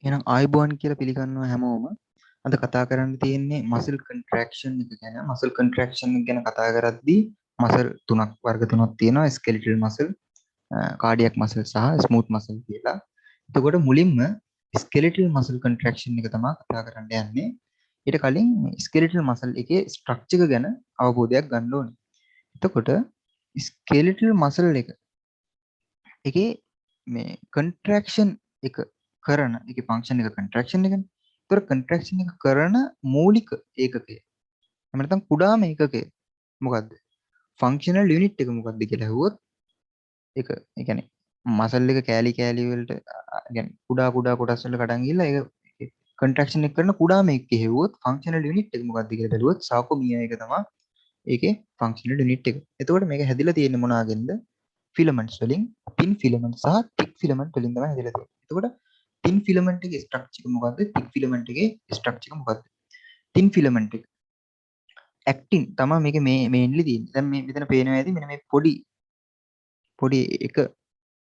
එහෙනම් ආයුබෝවන් කියලා පිළිගන්නවා හැමෝම. අද කතා කරන්න තියෙන්නේ මසල් කන්ට්‍රැක්ෂන් එක ගැන. මසල් කන්ට්‍රැක්ෂන් ගැන කතා කරද්දී මසල් තුනක් වර්ග තුනක් තියෙනවා. ස්කෙලිටල් මසල්, කාඩියක් මසල් සහ ස්මූත් මසල් කියලා. එතකොට මුලින්ම ස්කෙලිටල් මසල් කන්ට්‍රැක්ෂන් එක තමයි කතා කරන්න යන්නේ. ඊට කලින් ස්කෙලිටල් මසල් එකේ ස්ට්‍රක්චර් ගැන අවබෝධයක් ගන්න ඕනේ. එතකොට ස්කෙලිටල් මසල් එකේ මේ කන්ට්‍රැක්ෂන් එක කරන එකේ ෆන්ක්ෂන් එක කන්ට්‍රැක්ෂන් එකනේ. ඒතර කන්ට්‍රැක්ෂන් එක කරන මූලික ඒකකය. එහෙම නැත්නම් කුඩාම ඒකකය මොකද්ද? ෆන්ක්ෂනල් යුනිට් එක මොකද්ද කියලා ඇහුවොත් ඒක ඒ කියන්නේ මසල් එක කෑලි කෑලි වලට يعني කුඩා කුඩා කොටස් වලට කඩන් ගිහලා ඒක කන්ට්‍රැක්ෂන් එක කරන කුඩාම එකක හෙව්වොත් ෆන්ක්ෂනල් යුනිට් එක මොකද්ද කියලා බැලුවොත් සාකොමියා එක තමයි ඒකේ ෆන්ක්ෂනල් යුනිට් එක. එතකොට මේක හැදිලා තියෙන්නේ මොනවාගෙන්ද? ෆිලමන්ට්ස් වලින් තින් ෆිලමන්ට් සහ තික් ෆිලමන්ට් වලින් තමයි හැදිලා තියෙන්නේ. එතකොට තින් ෆිලමන්ට් එකේ ස්ට්‍රක්චර් එක මොකද්ද? තික් ෆිලමන්ට් එකේ ස්ට්‍රක්චර් එක මොකද්ද? තින් ෆිලමන්ට් එක ඇක්ටින් තමයි මේක මේ මේන්ලි තියෙන්නේ. දැන් මේ මෙතන පේනවා ඇති මෙන්න මේ පොඩි එක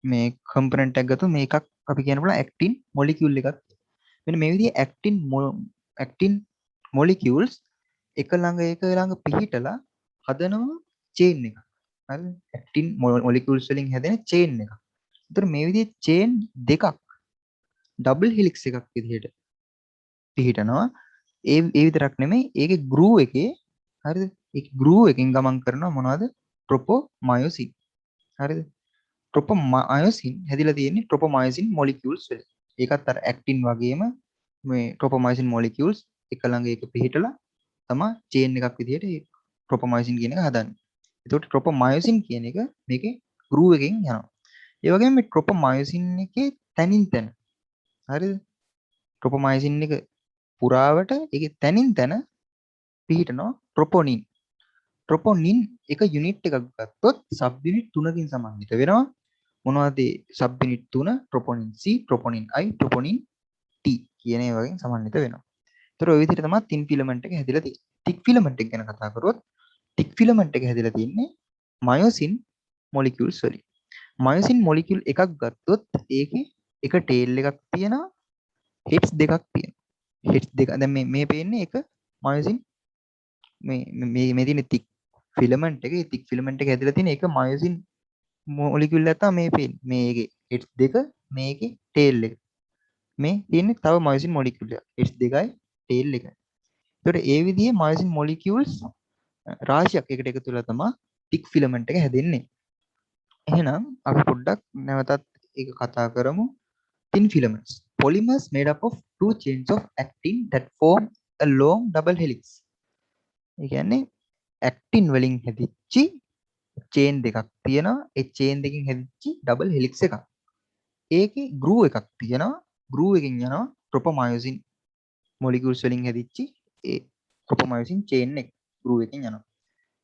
මේ කම්පොනන්ට් එකක් ගත්තොත් මේකක් අපි කියන්න පුළුවන් ඇක්ටින් මොලිකියුල් එකක්. මෙන්න මේ විදිහේ ඇක්ටින් මොලිකියුල්ස් එක ළඟ පිහිටලා හදනවා චේන් එකක්. හරිද? ඇක්ටින් මොලිකියුල්ස් වලින් හැදෙන චේන් එකක්. ඒතර මේ විදිහේ චේන් දෙකක් ඩබල් හෙලික්ස් එකක් විදිහට පිහිටනවා. ඒ විතරක් නෙමෙයි ඒකේ ගෲව් එකේ හරිද? ඒකේ ගෲව් එකෙන් ගමන් කරනවා මොනවද? ට්‍රොපොමයොසින්. හරිද? ට්‍රොපොමයොසින් හැදිලා තියෙන්නේ ට්‍රොපොමයොසින් මොලිකියුල්ස් වලින්. ඒකත් අර ඇක්ටින් වගේම මේ ට්‍රොපොමයොසින් මොලිකියුල්ස් එක ළඟ එක පිහිටලා තමයි චේන් එකක් විදිහට මේ ට්‍රොපොමයොසින් කියන එක හදන්නේ. එතකොට ට්‍රොපොමයොසින් කියන එක මේකේ ගෲව් එකෙන් යනවා. ඒ වගේම මේ ට්‍රොපොමයොසින් එකේ තනින් තන හරිද? ට්‍රොපොමයොසින් එක පුරාවට ඒකේ තනින් තන පිහිටනවා ට්‍රොපොනින්. ට්‍රොපොනින් එක යුනිට් එකක් ගත්තොත් සබ් යුනිට් 3කින් සමන්විත වෙනවා. මොනවද ඒ sub unit 3? Troponin C, troponin I, troponin T කියන ඒවා වලින් සමන්විත වෙනවා. ඒතර ඔය විදිහට තමයි තින් ෆිලමන්ට් එක හැදිලා තියෙන්නේ. තික් ෆිලමන්ට් එක ගැන කතා කරොත් තික් ෆිලමන්ට් එක හැදිලා තියෙන්නේ මයොසින් මොලිකියුල්ස් වලින්. මයොසින් මොලිකියුල් එකක් ගත්තොත් ඒකේ එක ටේල් එකක් තියෙනවා, හෙඩ්ස් දෙකක් තියෙනවා. හෙඩ්ස් දෙක දැන් මේ පේන්නේ එක මයොසින් මේ තියෙන තික් ෆිලමන්ට් එක. තික් ෆිලමන්ට් එක හැදිලා තියෙන එක මයොසින් මොලිකියුල් එක තමයි මේ පේන්නේ. මේකේ හෙඩ්ස් දෙක, මේකේ ටේල් එක. මේ තියෙන්නේ තව මයොසින් මොලිකියුල් එක. හෙඩ්ස් දෙකයි ටේල් එකයි. ඒතකොට ඒ විදිහේ මයොසින් මොලිකියුල්ස් රාශියක් එකට එකතු වෙලා තමයි තික් ෆිලමන්ට් එක හැදෙන්නේ. එහෙනම් අපි පොඩ්ඩක් නැවතත් ඒක කතා කරමු. Thin filaments. Polymers made up of two chains of actin that form a long double helix. ඒ කියන්නේ actin වලින් හැදිච්චි චේන් දෙකක් තියෙනවා. ඒ චේන් දෙකෙන් හැදිච්ච ඩබල් හෙලික්ස් එකක්. ඒකේ ගෲව් එකක් තියෙනවා. ගෲව් එකෙන් යනවා ට්‍රොපොමයොසින් මොලිකියුල්ස් වලින් හැදිච්ච ඒ ට්‍රොපොමයොසින් චේන් එක ගෲව් එකෙන් යනවා.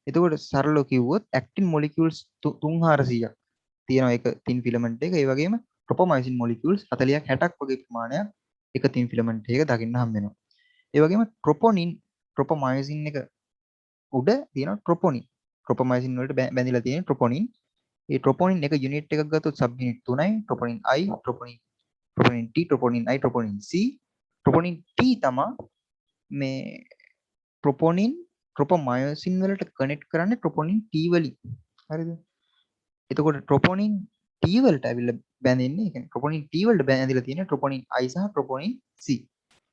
එතකොට සරලව කිව්වොත් ඇක්ටින් මොලිකියුල්ස් 3400ක් තියෙනවා එක තින් ෆිලමන්ට් එක. ඒ වගේම ට්‍රොපොමයොසින් මොලිකියුල්ස් 40ක් 60ක් වගේ ප්‍රමාණයක් එක තින් ෆිලමන්ට් එකක දකින්න හම්බ වෙනවා. ඒ වගේම ට්‍රොපොමයොසින් එක උඩ තියෙනවා ට්‍රොපොනින්. ට්‍රොපොමයොසින් වලට බැඳිලා තියෙන ට්‍රොපොනින්. ඒ ට්‍රොපොනින් එක යුනිට් එකක් ගත්තොත් සබ් යුනිට් 3යි. Troponin I, troponin T, troponin I, troponin C. Troponin T තමයි මේ ට්‍රොපොමයොසින් වලට කනෙක්ට් කරන්නේ ට්‍රොපොනින් T වලින්. හරිද? එතකොට ට්‍රොපොනින් T වලට ඇවිල්ලා බැඳෙන්නේ, ඒ කියන්නේ ට්‍රොපොනින් T වලට බැඳිලා තියෙන ට්‍රොපොනින් I සහ ට්‍රොපොනින් C.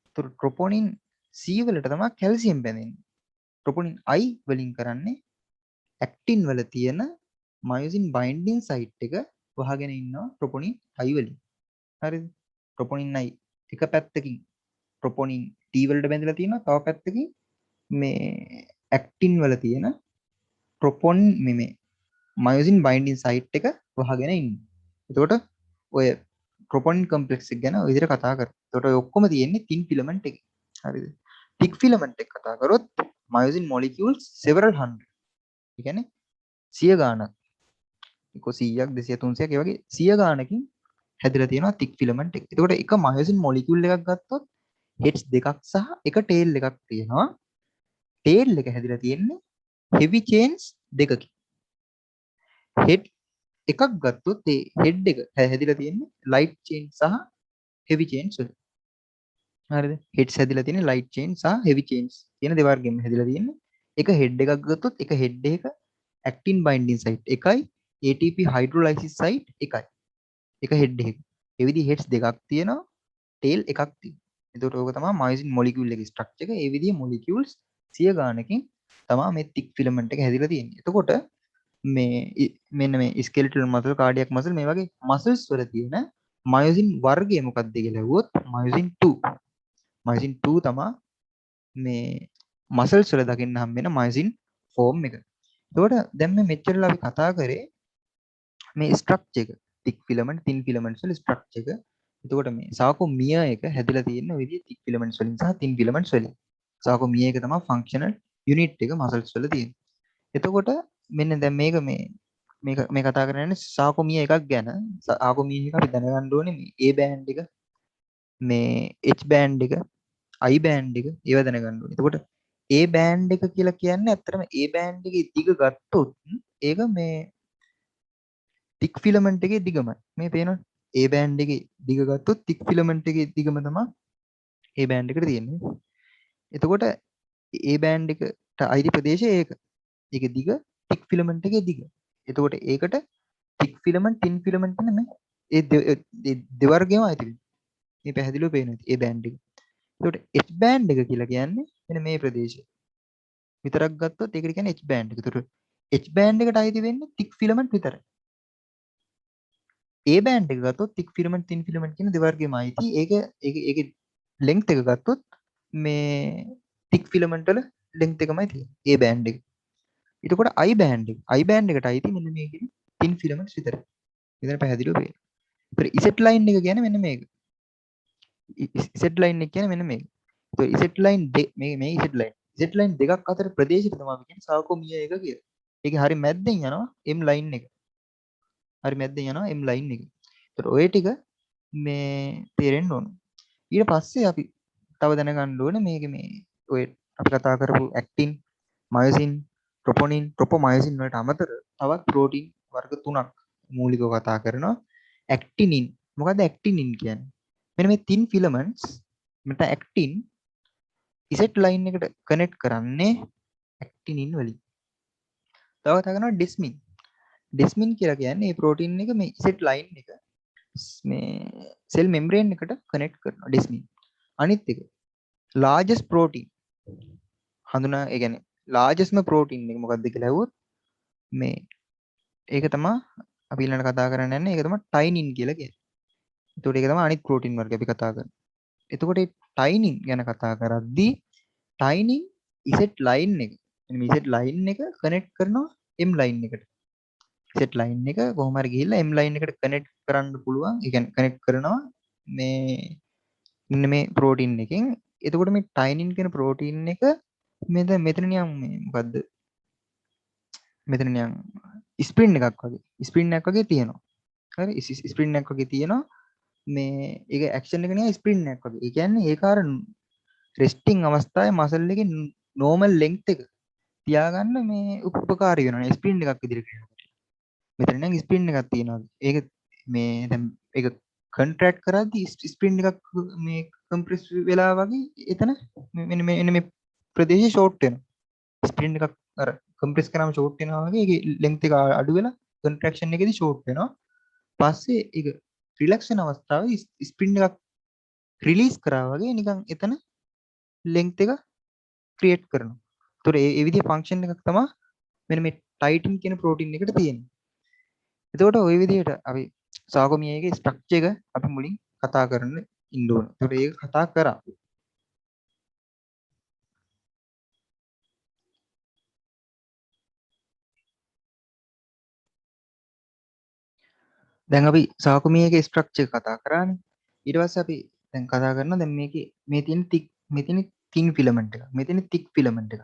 ඒතර ට්‍රොපොනින් C වලට තමයි කැල්සියම් බැඳෙන්නේ. ට්‍රොපොනින් I වලින් කරන්නේ ඇක්ටින් වල තියෙන මයොසින් බයින්ඩින් සයිට් එක වහගෙන ඉන්නවා ට්‍රොපොනින් I වලින්. හරිද? ට්‍රොපොනින් I එක පැත්තකින් ට්‍රොපොනින් T වලට බැඳලා තියෙනවා, තව පැත්තකින් මේ ඇක්ටින් වල තියෙන ට්‍රොපොනින් මේ මයොසින් බයින්ඩින් සයිට් එක වහගෙන ඉන්නේ. එතකොට ඔය ට්‍රොපොනින් කොම්ප්ලෙක්ස් එක ගැන ඔය විදිහට කතා කරා. එතකොට ඔය ඔක්කොම තියෙන්නේ තින් ෆිලමන්ට් එකේ. හරිද? තික් ෆිලමන්ට් එක කතා කරොත් මයොසින් මොලිකියුල්ස් several hundred. ඒ කියන්නේ 100 ගාණක්. 100ක් 200 300ක් ඒ වගේ 100 ගාණකින් හැදිලා තියෙනවා තික් ෆිලමන්ට් එක. එතකොට එක මයොසින් මොලිකියුල් එකක් ගත්තොත් හෙඩ්ස් දෙකක් සහ එක ටේල් එකක් තියෙනවා. ටේල් එක හැදිලා තියෙන්නේ heavy chains දෙකකින්. හෙඩ් එකක් ගත්තොත් ඒ හෙඩ් එක හැදිලා තියෙන්නේ ලයිට් චේන් සහ හෙවි චේන්ස් වලින්. හරිද? හෙඩ්ස් හැදිලා තියෙන්නේ ලයිට් චේන් සහ හෙවි චේන්ස් කියන දෙවර්ගෙම හැදිලා තියෙන්නේ. එක හෙඩ් එකක් ගත්තොත් එක හෙඩ් එක ඇක්ටින් බයින්ඩින් සයිට් එකයි ATP හයිඩ්‍රොලයිසිස් සයිට් එකයි. එක හෙඩ් එකක. ඒ විදිහේ හෙඩ්ස් දෙකක් තියෙනවා, ටේල් එකක් තියෙනවා. එතකොට ඕක තමයි මයොසින් මොලිකියුල් එකේ ස්ට්‍රක්චර් එක. ඒ විදිහේ මොලිකියුල්ස් 100 ගානකින් තමයි මේ තික් ෆිලමන්ට් එක හැදිලා තියෙන්නේ. එතකොට මෙන්න මේ ස්කෙලිටල් මසල්, කාඩියක් මසල් මේ වගේ මසල්ස් වල තියෙන මයොසින් වර්ගය මොකක්ද කියලා ඇහුවොත් මයොසින් 2. මයොසින් 2 තමයි මේ මසල්ස් වල දකින්න හම්බ වෙන මයොසින් ෆෝම් එක. එතකොට දැන් මේ මෙච්චරලා අපි කතා කරේ මේ ස්ට්‍රක්චර් එක. තික් ෆිලමන්ට්, තින් ෆිලමන්ට්ස් වල ස්ට්‍රක්චර් එක. එතකොට මේ සාකෝමිය එක හැදිලා තියෙන ඔය විදිහේ තික් ෆිලමන්ට්ස් වලින් සහ තින් ෆිලමන්ට්ස් වලින්. සාකෝමිය එක තමයි ෆන්ක්ෂනල් යුනිට් එක මසල්ස් වල තියෙන. එතකොට මෙන්න දැන් මේ කතා කරන්නේ සාකෝමිය එකක් ගැන. සාකෝමිය එක අපි දැනගන්න ඕනේ මේ A බෑන්ඩ් එක, මේ H බෑන්ඩ් එක, I බෑන්ඩ් එක ඒවා දැනගන්න ඕනේ. එතකොට A බෑන්ඩ් එක කියලා කියන්නේ ඇත්තටම A බෑන්ඩ් එකේ දිග ගත්තොත් ඒක මේ තික් ෆිලමන්ට් එකේ දිගමයි. මේ පේනවනේ. A බෑන්ඩ් එකේ දිග ගත්තොත් තික් ෆිලමන්ට් එකේ දිගම තමයි A බෑන්ඩ් එකට තියෙන්නේ. එතකොට A බෑන්ඩ් එකට අයිති ප්‍රදේශය ඒක. ඒකේ දිග තික් ෆිලමන්ට් එකේ දිග. එතකොට ඒකට තික් ෆිලමන්ට්, තින් ෆිලමන්ට් කියන මේ දෙවර්ගයම අයිති වෙනවා. මේ පැහැදිලිව පේනවා A බෑන්ඩ් එක. එතකොට H බෑන්ඩ් එක කියලා කියන්නේ මෙන්න මේ ප්‍රදේශය. විතරක් ගත්තොත් ඒකට කියන්නේ H බෑන්ඩ් එක. එතකොට H බෑන්ඩ් එකට අයිති වෙන්නේ තික් ෆිලමන්ට් විතරයි. A බෑන්ඩ් එක ගත්තොත් තික් ෆිලමන්ට්, තින් ෆිලමන්ට් කියන දෙවර්ගෙම අයිති. ඒකේ ලෙන්ග්ත් එක ගත්තොත් මේ තික් ෆිලමන්ට් වල ලෙන්ග්ත් එකමයි තියෙන්නේ A බෑන්ඩ් එක. එතකොට I බෑන්ඩ් එක. I බෑන්ඩ් එකට අයිති මෙන්න මේ කියන තින් ෆිලමන්ට්ස් විතරයි. මෙතන පැහැදිලිව පේනවා. ඒතර Z ලයින් එක කියන්නේ මෙන්න මේක. Z ලයින් එක කියන්නේ මෙන්න මේක. ඒතකොට Z ලයින් මේ Z ලයින්. Z ලයින් දෙකක් අතර ප්‍රදේශය තමයි අපි කියන්නේ සාකෝමිය එක කියලා. ඒකේ හරි මැද්දෙන් යනවා M ලයින් එක. හරි මැද්දෙන් යනවා M ලයින් එක. ඒතකොට ඔය ටික මේ තේරෙන්න ඕන. ඊට පස්සේ අපි තව දැනගන්න ඕනේ මේක මේ ඔය අපි කතා කරපු ඇක්ටින්, මයොසින්, ප්‍රොපොනින්, ප්‍රොපොමයොසින් වලට අමතර තවත් ප්‍රෝටීන් වර්ග තුනක් මූලිකව කතා කරනවා. ඇක්ටිනින්. මොකද්ද ඇක්ටිනින් කියන්නේ? මෙන්න මේ තින් ෆිලමන්ට්ස් මෙතන ඇක්ටින් Z ලයින් එකට කනෙක්ට් කරන්නේ ඇක්ටිනින් වලින්. තව කතා කරනවා ඩෙස්මින්. ඩෙස්මින් කියලා කියන්නේ මේ ප්‍රෝටීන් එක මේ Z ලයින් එක මේ සෙල් මෙම්බ්‍රේන් එකට කනෙක්ට් කරනවා ඩෙස්මින්. අනිත් එක largest protein හඳුනා ඒ කියන්නේ largestම protein එක මොකක්ද කියලා ඇහුවොත් මේ ඒක තමයි අපි ඊළඟට කතා කරන්න යන්නේ ඒක තමයි ටයිනින් කියලා කියන්නේ. ඒතකොට ඒක තමයි අනිත් protein වර්ගය අපි කතා කරන්නේ. එතකොට මේ ටයිනින් ගැන කතා කරද්දී ටයිනින් Z line එක මේ Z line එක කනෙක්ට් කරනවා M line එකට. Z line එක කොහොම හරි ගිහිල්ලා M line එකට කනෙක්ට් කරන්න පුළුවන්. ඒ කියන්නේ කනෙක්ට් කරනවා මේ මෙන්න මේ ප්‍රෝටීන් එකෙන්. එතකොට මේ ටයිනින් කියන ප්‍රෝටීන් එක මෙතන නියම් මේ මොකද්ද? මෙතන නියම් ස්ප්‍රින් එකක් වගේ. ස්ප්‍රින් එකක් වගේ තියෙනවා. හරි? ස්ප්‍රින් එකක් වගේ තියෙනවා. මේ ඒක ඇක්ෂන් එක නිකන් ස්ප්‍රින් එකක් වගේ. ඒ කියන්නේ ඒක අර රෙස්ටිං අවස්ථාවේ මසල් එකේ නෝමල් ලෙන්ග්ත් එක තියාගන්න මේ උපකාරී වෙනවා. ස්ප්‍රින් එකක් විදිහට කියනකොට. මෙතන නම් ස්ප්‍රින් එකක් තියෙනවා. ඒක මේ දැන් ඒක කන්ට්‍රැක්ට් කරද්දී ස්ප්‍රින් එකක් මේ කම්ප්‍රෙස් වෙලා වගේ එතන මෙන්න මේ ප්‍රදේශය ෂෝට් වෙනවා. ස්ප්‍රින් එකක් අර කම්ප්‍රෙස් කරාම ෂෝට් වෙනවා වගේ ඒකේ ලෙන්ග්ත් එක අඩු වෙලා කන්ට්‍රැක්ෂන් එකේදී ෂෝට් වෙනවා. පස්සේ ඒක රිලැක්ස් වෙන අවස්ථාවේ ස්ප්‍රින් එකක් රිලීස් කරා වගේ නිකන් එතන ලෙන්ග්ත් එක ක්‍රියේට් කරනවා. ඒතකොට ඒ විදිහේ ෆන්ක්ෂන් එකක් තමයි මෙන්න මේ ටයිටින් කියන ප්‍රෝටීන් එකට තියෙන්නේ. එතකොට ওই විදිහට අපි සාගොමියගේ ස්ට්‍රක්චර් එක අපි මුලින් කතා කරන්න ඉන්න ඕන. ඒතකොට ඒක කතා කරා. දැන් අපි සාගොමියගේ ස්ට්‍රක්චර් එක කතා කරානේ. ඊට පස්සේ අපි දැන් කතා කරනවා දැන් මේකේ මේ තියෙන තින් ෆිලමන්ට් එක. මේ තියෙන තික් ෆිලමන්ට් එක.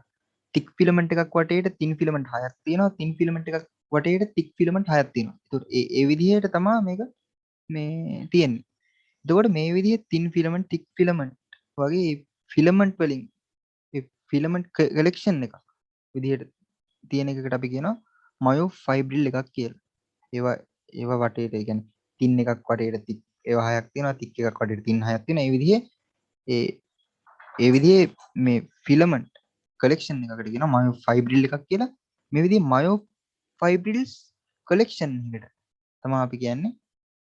තික් ෆිලමන්ට් එකක් වටේට තින් ෆිලමන්ට් 6ක් තියෙනවා. තින් ෆිලමන්ට් එකක් වටේට තික් ෆිලමන්ට් 6ක් තියෙනවා. ඒතකොට ඒ විදිහට තමයි මේක මේ තියෙන්නේ. එතකොට මේ විදිහේ තින් ෆිලමන්ට් තික් ෆිලමන්ට් වගේ ෆිලමන්ට් වලින් ෆිලමන්ට් කලෙක්ෂන් එකක් විදිහට තියෙන එකකට අපි කියනවා මයෝ ෆයිබ්‍රිල් එකක් කියලා. ඒවා වටේට ඒ කියන්නේ තින් එකක් වටේට තික් ඒවා 6ක් තියෙනවා තික් එකක් වටේට තින් 6ක් තියෙනවා. මේ විදිහේ ඒ ඒ විදිහේ මේ ෆිලමන්ට් කලෙක්ෂන් එකකට කියනවා මයෝ ෆයිබ්‍රිල් එකක් කියලා. මේ විදිහේ මයෝ ෆයිබ්‍රිල්ස් කලෙක්ෂන් එකට තමයි අපි කියන්නේ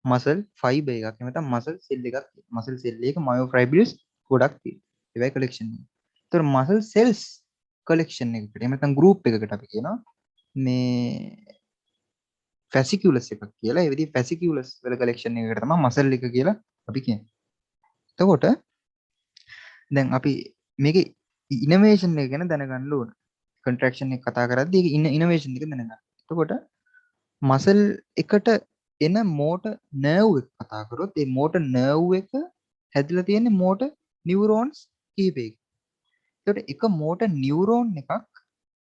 මසල් ෆයිබර් එකක්. එහෙම නැත්නම් මසල් සෙල් එකක්. මසල් සෙල් එක මයෝ ෆයිබ්‍රිල්ස් ගොඩක් තියෙනවා. ඒවයි කලෙක්ෂන් එක. ඒතර මසල් සෙල්ස් කලෙක්ෂන් එකකට එහෙම නැත්නම් ගෲප් එකකට අපි කියනවා මේ ෆැසිකියුලස් එකක් කියලා. ඒ විදිහේ ෆැසිකියුලස් වල කලෙක්ෂන් එකකට තමයි මසල් එක කියලා අපි කියන්නේ. එතකොට දැන් අපි මේකේ ඉනෝවේෂන් එක ගැන දැනගන්න ඕන. කොන්ට්‍රැක්ෂන් එක කතා කරද්දී ඒක ඉනෝවේෂන් එක දැනගන්න. එතකොට මසල් එකට එන මෝටර් නර්ව් එක කතා කරොත් ඒ මෝටර් නර්ව් එක හැදිලා තියෙන්නේ මෝටර් නියුරෝන්ස් කිහිපයකින්. එතකොට එක මෝටර් නියුරෝන් එකක්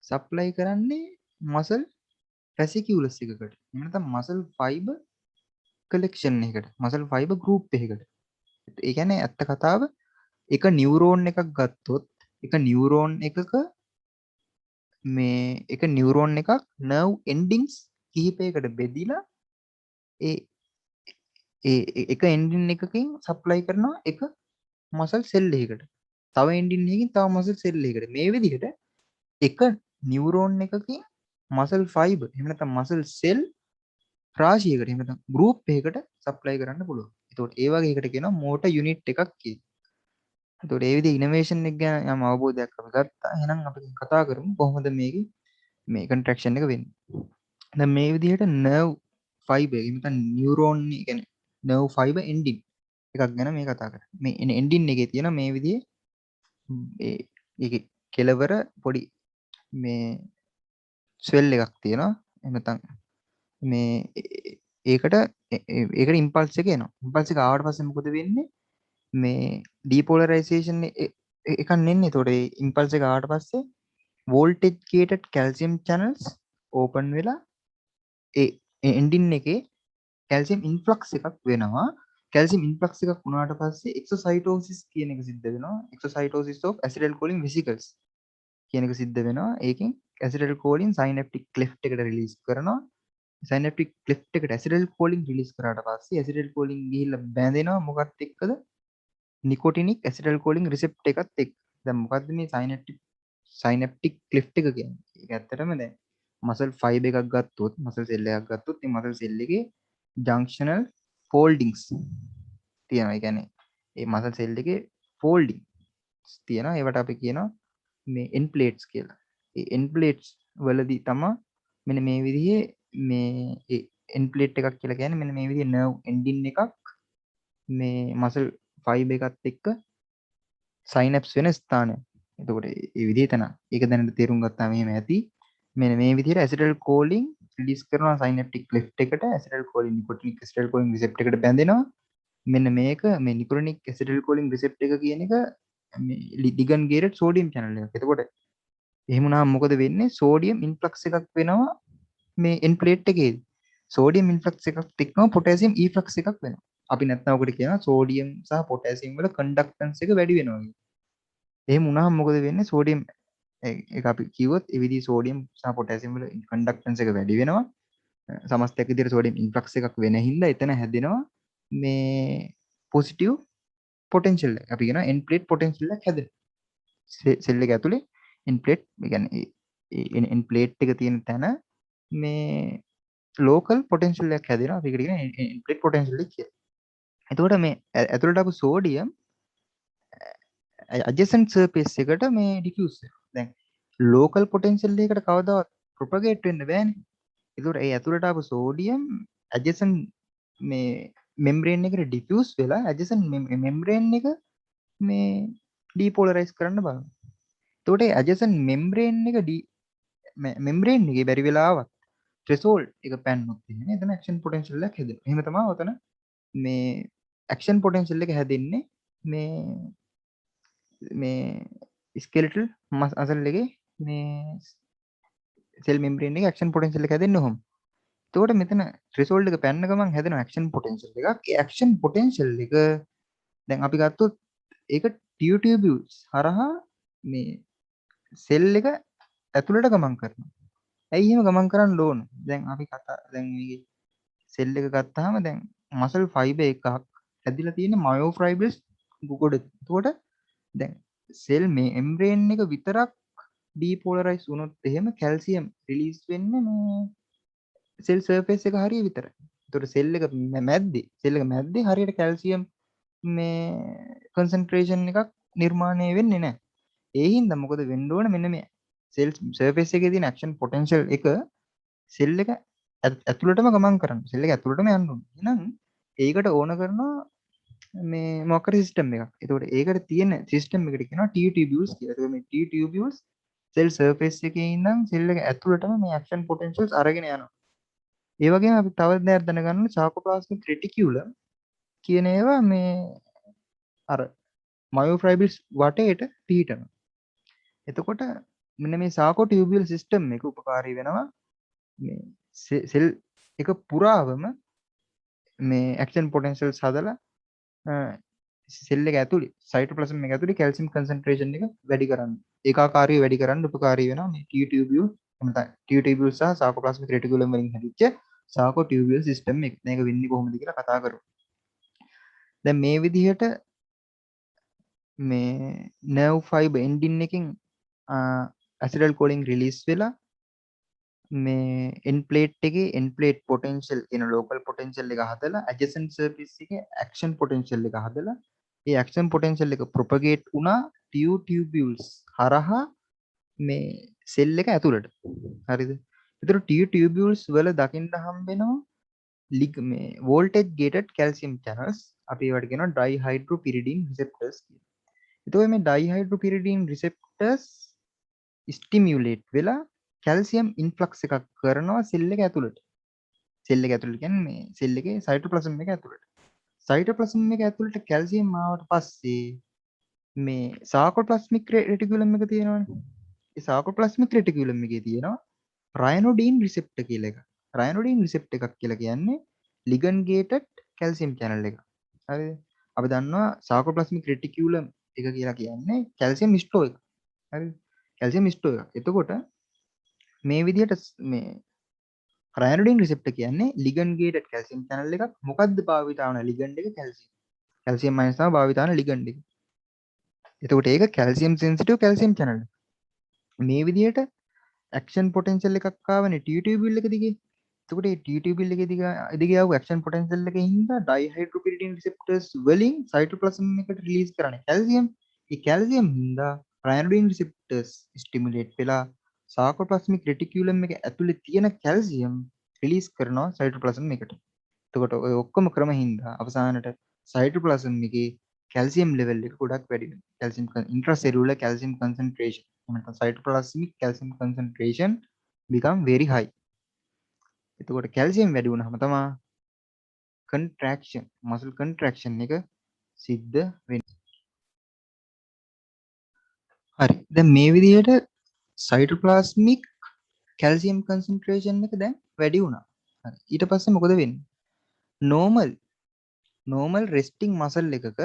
සප්ලයි කරන්නේ මසල් ෆැසිකියුලස් එකකට. එහෙම නැත්නම් මසල් ෆයිබර් කලෙක්ෂන් එකකට. මසල් ෆයිබර් ගෲප් එකකට. ඒ කියන්නේ ඇත්ත කතාව එක නියුරෝන් එකක් ගත්තොත් එක නියුරෝන් එකක මේ එක නියුරෝන් එකක් නර්ව් එන්ඩින්ග්ස් කිහිපයකට බෙදිලා ඒ එක එන්ඩින් එකකින් සප්ලයි කරනවා එක මසල් සෙල් එකකට. තව එන්ඩින් එකකින් තව මසල් සෙල් එකකට. මේ විදිහට එක නියුරෝන් එකකින් මසල් ෆයිබර් එහෙම නැත්නම් මසල් සෙල් රාශියකට එහෙම නැත්නම් ගෲප් එකකට සප්ලයි කරන්න පුළුවන්. ඒතකොට ඒ වගේ එකට කියනවා මෝටර් යුනිට් එකක් කියලා. ඒතකොට ඒ විදිහේ ඉනෝවේෂන් එක ගැන යම් අවබෝධයක් අපි ගත්තා. එහෙනම් අපි කතා කරමු කොහොමද මේකේ මේ කොන්ට්‍රැක්ෂන් එක වෙන්නේ. දැන් මේ විදිහට නර්ව් ෆයිබර් එහෙම නැත්නම් නියුරෝන් කියන්නේ නර්ව් ෆයිබර් එන්ඩින් එකක් ගැන මේ කතා කරන්නේ. මේ එන්ඩින් එකේ තියෙන මේ විදිහේ ඒකේ කෙලවර පොඩි මේ ස්වෙල් එකක් තියෙනවා. එහෙම නැත්නම් මේ ඒකට ඉම්පල්ස් එක එනවා. ඉම්පල්ස් එක ආවට පස්සේ මොකද වෙන්නේ? මේ ඩීපෝලරයිසේෂන් එකක් නෙන්නේ. ඒතකොට ඒ ඉම්පල්ස් එක ආවට පස්සේ වෝල්ටේජ් ගේටඩ් කැල්සියම් channels ඕපන් වෙලා ඒ එන්ඩින් එකේ කැල්සියම් ඉන්ෆ්ලක්ස් එකක් වෙනවා. කැල්සියම් ඉන්ෆ්ලක්ස් එකක් වුණාට පස්සේ එක්සෝසයිටෝසිස් කියන එක සිද්ධ වෙනවා. එක්සෝසයිටෝසිස් of acetylcholine vesicles කියන එක සිද්ධ වෙනවා. ඒකෙන් acetylcholine synaptic cleft එකට රිලීස් කරනවා. synaptic cleft එකට acetylcholine රිලීස් කරාට පස්සේ acetylcholine ගිහිල්ලා බැඳෙනවා මොකක්ද එක්කද? නිකොටිනික් acetylcholine receptor එකත් එක්ක. දැන් මොකද්ද මේ synaptic cleft එක කියන්නේ? ඒක ඇත්තටම දැන් මසල් ෆයිබර් එකක් ගත්තොත් මසල් සෙල් එකක් ගත්තොත් මේ මසල් සෙල් එකේ ජංක්ෂනල් ෆෝල්ඩින්ග්ස් තියෙනවා. ඒ කියන්නේ ඒ මසල් සෙල් එකේ ෆෝල්ඩින්ග්ස් තියෙනවා. ඒවට අපි කියනවා මේ end plates කියලා. ඒ end plates වලදී තමයි මෙන්න මේ විදිහේ මේ ඒ end plate එකක් කියලා කියන්නේ මෙන්න මේ විදිහේ nerve ending එකක් මේ මසල් ෆයිබර් එකත් එක්ක සයිනැප්ස් වෙන ස්ථානය. එතකොට ඒ විදිහේ තන. ඒක දැනට තේරුම් ගත්තාම එහෙම ඇති. මෙන්න මේ විදිහට acetylcholine රිලීස් කරනවා synaptic cleft එකට. acetylcholine nicotinic acetylcholine receptor එකට බැඳෙනවා. මෙන්න මේක මේ nicotinic acetylcholine receptor එක කියන එක මේ ligand gated sodium channel එකක්. එතකොට එහෙම වුණාම මොකද වෙන්නේ? sodium influx එකක් වෙනවා මේ end plate එකේදී. sodium influx එකක් එක්කම potassium efflux එකක් වෙනවා. අපි නැත්නම් ඔකට කියනවා sodium සහ potassium වල conductance එක වැඩි වෙනවා කියලා. එහෙම වුණාම මොකද වෙන්නේ? sodium ඒක අපි කිව්වොත් ඒ විදිහේ sodium සහ potassium වල conductance එක වැඩි වෙනවා. සමස්තයක් විදිහට sodium influx එකක් වෙන හින්දා එතන හැදෙනවා මේ positive potential එක. අපි කියනවා end plate potential එකක් හැදෙනවා. සෙල් එක ඇතුලේ end plate ඒ කියන්නේ end plate එක තියෙන තැන මේ local potential එකක් හැදෙනවා. අපි ඒකට කියන end plate potential එක කියලා. එතකොට මේ ඇතුළට ආපු sodium adjacent surface එකට මේ diffuse වෙනවා. දැන් local potential එකකට කවදාවත් propagate වෙන්න බෑනේ. ඒකට ඒ ඇතුළට ආපු sodium adjacent මේ membrane එකට diffuse වෙලා adjacent membrane එක මේ depolarize කරන්න බලනවා. එතකොට ඒ adjacent membrane එක membrane එකේ බැරි වෙලාවත් threshold එක පැන්නොත් එහෙනම් එතන action potential එකක් හැදෙනවා. එහෙම තමයි ඔතන මේ action potential එක හැදෙන්නේ මේ skeletal muscle එකේ මේ cell membrane එකේ action potential එක හැදෙන්නේ ඔහොම. එතකොට මෙතන threshold එක පැන්න ගමන් හැදෙන action potential එකක්. ඒ action potential එක දැන් අපි ගත්තොත් ඒක tubules හරහා මේ cell එක ඇතුළට ගමන් කරනවා. ඇයි එහෙම ගමන් කරන්න ඕන? දැන් අපි දැන් මේකේ cell එක ගත්තාම දැන් muscle fiber එකක් ඇදිලා තියෙන myofibrous ගොඩ. එතකොට දැන් සෙල් මෙම්බ්‍රේන් එක විතරක් ඩීපෝලරයිස් වුණොත් එහෙම කැල්සියම් රිලීස් වෙන්නේ මේ සෙල් සර්ෆේස් එක හරිය විතරයි. එතකොට සෙල් එක මැද්දේ හරියට කැල්සියම් මේ කන්සන්ට්‍රේෂන් එකක් නිර්මාණය වෙන්නේ නැහැ. ඒ හින්දා මොකද වෙන්න ඕන මෙන්න මේ සෙල් සර්ෆේස් එකේ තියෙන ඇක්ෂන් පොටෙන්ෂල් එක සෙල් එක ඇතුළටම ගමන් කරන්න. සෙල් එක ඇතුළටම යන්න ඕන. එහෙනම් ඒකට ඕන කරනවා මේ මොකක් හරි සිස්ටම් එකක්. ඒතකොට ඒකට තියෙන සිස්ටම් එකට කියනවා T tubules කියලා. ඒතකොට මේ T tubules සෙල් සර්ෆේස් එකේ ඉඳන් සෙල් එක ඇතුළටම මේ ඇක්ෂන් පොටෙන්ෂල්ස් අරගෙන යනවා. ඒ වගේම අපි තව දෙයක් දැනගන්න ඕනේ සාකෝප්ලාස්මික් රෙටිකියුලම් කියන ඒවා මේ අර මයෝෆයිබර්ස් වටේට පිහිටනවා. එතකොට මෙන්න මේ සාකෝ ටියුබියල් සිස්ටම් එක උපකාරී වෙනවා මේ සෙල් එක පුරාවම මේ ඇක්ෂන් පොටෙන්ෂල්ස් හදලා සෙල් එක ඇතුලේ සයිටෝප්ලාසම් එක ඇතුලේ කැල්සියම් කන්සන්ට්‍රේෂන් එක වැඩි කරන්න ඒකාකාරීව වැඩි කරන්න උපකාරී වෙනවා මේ ටියුබියල් ටියුබියල් සහ සාකෝප්ලාස්මික් රෙටිකුලම් වලින් හැදිච්ච සාකෝ ටියුබියල් සිස්ටම් එක. මේක වෙන්නේ කොහොමද කියලා කතා කරමු. දැන් මේ විදිහට මේ nerve fiber ending එකකින් ඇසිඩල් කෝලින් රිලීස් වෙලා මේ end plate එකේ end plate potential කියන local potential එක හදලා adjacent surface එකේ action potential එක හදලා ඒ action potential එක propagate වුණා tubules හරහා මේ සෙල් එක ඇතුළට. හරිද? ඒතර tubules වල දකින්න හම්බ වෙනවා මේ voltage gated calcium channels අපි ඒවට කියනවා dihydropyridine receptors කියලා. එතකොට මේ dihydropyridine receptors stimulate වෙලා කැල්සියම් ඉන්ෆ්ලක්ස් එකක් කරනවා සෙල් එක ඇතුළට. සෙල් එක ඇතුළට කියන්නේ මේ සෙල් එකේ සයිටෝප්ලාසම් එක ඇතුළට. සයිටෝප්ලාසම් එක ඇතුළට කැල්සියම් ආවට පස්සේ මේ සාකෝප්ලාස්මික් රෙටිකුලම් එක තියෙනවනේ. ඒ සාකෝප්ලාස්මික් රෙටිකුලම් එකේ තියෙනවා රයනෝඩින් රිසෙප්ටර් කියලා එකක්. රයනෝඩින් රිසෙප්ටර් එකක් කියලා කියන්නේ ලිගන්ඩ් ගේටඩ් කැල්සියම් channel එක. හරිද? අපි දන්නවා සාකෝප්ලාස්මික් රෙටිකුලම් එක කියලා කියන්නේ කැල්සියම් ස්ටෝර් එක. හරිද? කැල්සියම් ස්ටෝර් එක. එතකොට මේ විදිහට මේ රයනෝඩින් රිසෙප්ටර් කියන්නේ ලිගන්ඩ් ගේටඩ් කැල්සියම් channel එකක්. මොකද්ද භාවිත වන ලිගන්ඩ් එක කැල්සියම්. කැල්සියම් අයන්ස් තමයි භාවිත වන ලිගන්ඩ් එක. එතකොට ඒක කැල්සියම් සෙන්සිටිව් කැල්සියම් channel. මේ විදිහට ඇක්ෂන් පොටෙන්ෂල් එකක් ආවනේ ටියුබියල් එක දිගේ. එතකොට මේ ටියුබියල් එක දිගේ ආව ඇක්ෂන් පොටෙන්ෂල් එකේ හින්දා ඩයිහයිඩ්‍රෝපිරිඩින් රිසෙප්ටර්ස් වලින් සයිටෝප්ලාසම් එකට රිලීස් කරන්නේ කැල්සියම්. ඒ කැල්සියම් හින්දා රයනෝඩින් රිසෙප්ටර්ස් ස්ටිමුලේට් වෙලා සාකෝප්ලාස්මික් රෙටිකියුලම් එක ඇතුලේ තියෙන කැල්සියම් රිලීස් කරනවා සයිටෝප්ලාසම් එකට. එතකොට ඔය ඔක්කොම ක්‍රම හින්දා අවසානට සයිටෝප්ලාසම් එකේ කැල්සියම් ලෙවල් එක ගොඩක් වැඩි වෙනවා. කැල්සියම් ඉන්ට්‍රාසෙලුලර් කැල්සියම් කන්සන්ට්‍රේෂන් නැත්නම් cytoplasmic calcium concentration become very high. එතකොට කැල්සියම් වැඩි වුණාම තමයි muscle contraction එක සිද්ධ වෙන්නේ. හරි. දැන් මේ විදිහට සයිටෝප්ලාස්මික් කැල්සියම් කන්සන්ට්‍රේෂන් එක දැන් වැඩි වුණා. හරි. ඊට පස්සේ මොකද වෙන්නේ? normal resting muscle එකක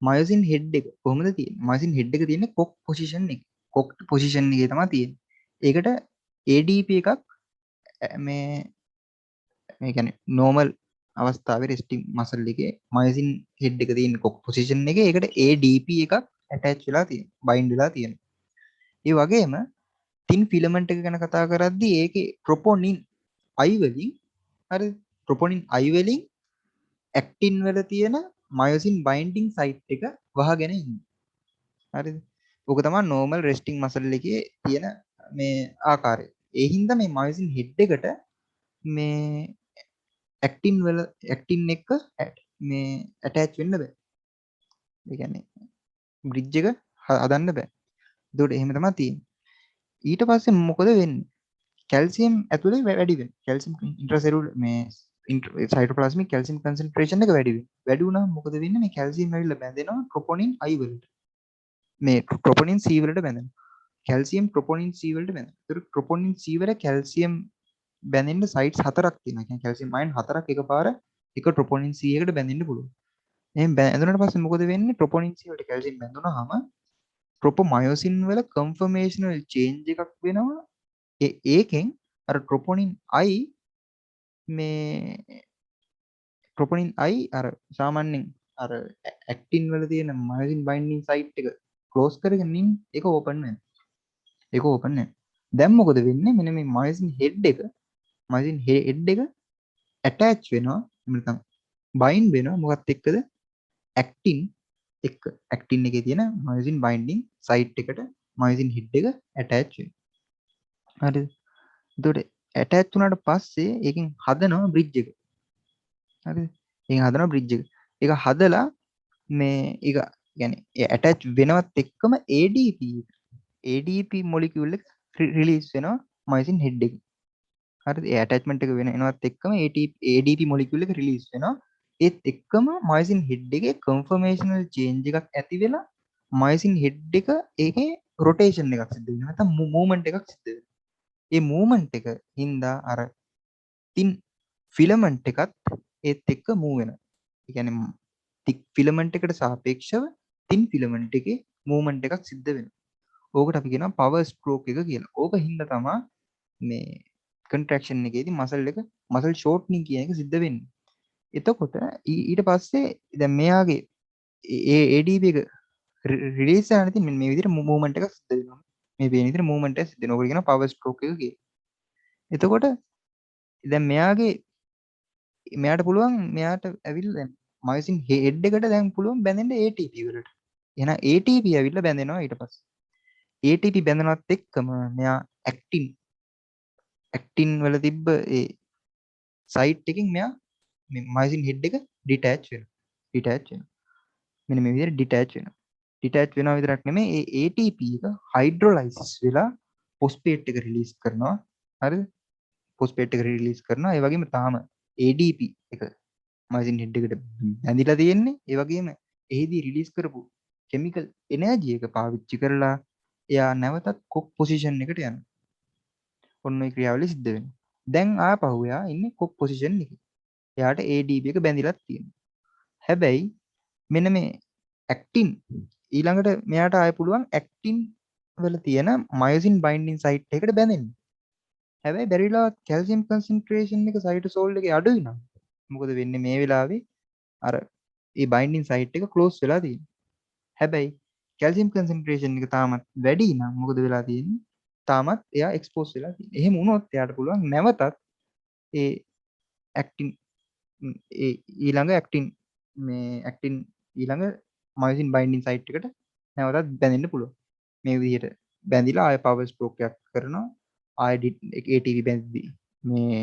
මයොසින් හෙඩ් එක කොහොමද තියෙන්නේ? මයොසින් හෙඩ් එක තියෙන්නේ කොක් පොසිෂන් එකේ. කොක් පොසිෂන් එකේ තමයි තියෙන්නේ. ඒකට ADP එකක් මේ කියන්නේ normal අවස්ථාවේ resting muscle එකේ මයොසින් හෙඩ් එක තියෙන කොක් පොසිෂන් එකේ ඒකට ADP එකක් attach වෙලා තියෙනවා. bind වෙලා තියෙනවා. ඒ වගේම thin filament එක ගැන කතා කරද්දී ඒකේ troponin I වලින් හරිද? troponin I වලින් actin වල තියෙන myosin binding site එක වහගෙන ඉන්නේ. හරිද? ඕක තමයි normal resting muscle එකේ තියෙන මේ ආකාරය. ඒ හින්දා මේ myosin head එකට මේ actin එක මේ attach වෙන්න බෑ. ඒ කියන්නේ bridge එක හදන්න බෑ. ඒකට එහෙම තමයි තියෙන්නේ. ඊට පස්සේ මොකද වෙන්නේ? කැල්සියම් ඇතුලේ වැඩි වෙනවා. කැල්සියම් ඉන්ට්‍රාසෙලුලර් මේ සයිටෝප්ලාස්මික් කැල්සියම් කන්සන්ට්‍රේෂන් එක වැඩි වෙනවා. වැඩි වුණාම මොකද වෙන්නේ? මේ කැල්සියම් ඇවිල්ලා බැඳෙනවා troponin I වලට. මේ troponin C වලට බැඳෙනවා. කැල්සියම් troponin C වලට බැඳෙනවා. ඒතර troponin C වල කැල්සියම් බැඳෙන්න සයිට්ස් හතරක් තියෙනවා. කියන්නේ කැල්සියම් අයන් හතරක් එකපාර එක troponin C එකට බැඳෙන්න පුළුවන්. එහෙනම් බැඳුනට පස්සේ මොකද වෙන්නේ? troponin C වලට කැල්සියම් බැඳුනහම tropomyosin වල conformational change එකක් වෙනවා. ඒකෙන් අර troponin I මේ troponin I අර සාමාන්‍යයෙන් අර ඇක්ටින් වල තියෙන මයොසින් බයින්ඩින් සයිට් එක ක්ලෝස් කරගෙන ඉන්න ඒක ඕපන් වෙනවා. ඒක ඕපන් වෙනවා. දැන් මොකද වෙන්නේ? මෙන්න මේ මයොසින් හෙඩ් එක ඇටච් වෙනවා. එහෙම නැත්නම් බයින්ඩ් වෙනවා. මොකක්ද එක්කද? ඇක්ටින් එක්ක. ඇක්ටින් එකේ තියෙන මයොසින් බයින්ඩින් සයිට් එකට මයොසින් හෙඩ් එක ඇටච් වෙනවා. හරිද? එතකොට ඇටච් වුණාට පස්සේ ඒකෙන් හදනවා බ්‍රිජ් එක. හරිද? ඒකෙන් හදනවා බ්‍රිජ් එක. ඒක හදලා මේ ඒක කියන්නේ ඒ ඇටච් වෙනවත් එක්කම ADP මොලිකියුල් එක රිලීස් වෙනවා මයොසින් හෙඩ් එකේ. හරිද? ඒ ඇටැච්මන්ට් එක වෙන එනවත් එක්කම ADP මොලිකියුල් එක රිලීස් වෙනවා. ඒත් එක්කම මයොසින් හෙඩ් එකේ කන්ෆර්මේෂනල් චේන්ජ් එකක් ඇති වෙලා මයොසින් හෙඩ් එක ඒකේ රොටේෂන් එකක් සිද්ධ වෙනවා. නැත්නම් මූවමන්ට් එකක් සිද්ධ වෙනවා. ඒ මූවමන්ට් එක හින්දා අර තින් ෆිලමන්ට් එකත් ඒත් එක්ක මූව් වෙනවා. ඒ කියන්නේ තික් ෆිලමන්ට් එකට සාපේක්ෂව තින් ෆිලමන්ට් එකේ මූවමන්ට් එකක් සිද්ධ වෙනවා. ඕකට අපි කියනවා පවර් ස්ට්‍රෝක් එක කියලා. ඕක හින්දා තමයි මේ කන්ට්‍රැක්ෂන් එකේදී මසල් ෂෝට්නින් කියන එක සිද්ධ වෙන්නේ. එතකොට ඊට පස්සේ දැන් මෙයාගේ ඒ ADP එක රිලීස් කරන ඉතින් මේ විදිහට මූවමන්ට් එකක් සිද්ධ වෙනවා. මේ පේන විදිහට මූවමන්ට් එකක් සිද්ධ වෙනවා. ඕකට කියනවා පවර් ස්ට්‍රෝක් එක කියලා. එතකොට දැන් මෙයාට පුළුවන් මෙයාට ඇවිල්ලා දැන් මයොසින් හෙඩ් එකට දැන් පුළුවන් බැඳෙන්න ATP වලට. එහෙනම් ATP ඇවිල්ලා බැඳෙනවා ඊට පස්සේ. ATP බැඳනවත් එක්කම මෙයා ඇක්ටින් වල තිබ්බ ඒ සයිට් එකකින් මෙයා මේ මයොසින් හෙඩ් එක ඩිටැච් වෙනවා. මෙන්න මේ විදිහට ඩිටැච් වෙනවා. ඩිටැච් වෙනවා විතරක් නෙමෙයි ඒ ATP එක හයිඩ්‍රොලයිසිස් වෙලා ෆොස්ෆේට් එක රිලීස් කරනවා. හරිද? ෆොස්ෆේට් එක රිලීස් කරනවා. ඒ වගේම තාම ADP එක මයොසින් හෙඩ් එකට බැඳිලා තියෙන්නේ. ඒ වගේම එහිදී රිලීස් කරපු කෙමිකල් එනර්ජි එක පාවිච්චි කරලා එයා නැවතත් කොක් පොසිෂන් එකට යනවා. ඔන්න ඔය ක්‍රියාවලිය සිද්ධ වෙනවා. දැන් ආපහු එයා ඉන්නේ කොක් පොසිෂන් එකේ. එයාට ADP එක බැඳිලත් තියෙනවා. හැබැයි මෙන්න මේ ඇක්ටින් ඊළඟට මෙයාට ආය පුළුවන් ඇක්ටින් වල තියෙන මයොසින් බයින්ඩින් සයිට් එකට බැඳෙන්න. හැබැයි බැරිලා කැල්සියම් කන්සන්ට්‍රේෂන් එක සයිටෝසෝල් එකේ අඩුයි නම් මොකද වෙන්නේ මේ වෙලාවේ අර ඒ බයින්ඩින් සයිට් එක ක්ලෝස් වෙලා තියෙනවා. හැබැයි කැල්සියම් කන්සන්ට්‍රේෂන් එක තාමත් වැඩි නම් මොකද වෙලා තියෙන්නේ? තාමත් එයා එක්ස්පෝස් වෙලා තියෙනවා. එහෙම වුණොත් එයාට පුළුවන් නැවතත් ඒ ඇක්ටින් ඊළඟ ඇක්ටින් ඊළඟ මයොසින් බයින්ඩින් සයිට් එකට නැවතත් බැඳෙන්න පුළුවන්. මේ විදිහට බැඳිලා ආය පවර් ස්ට්‍රෝක් එකක් කරනවා. ආය ATP බැඳිද්දි මේ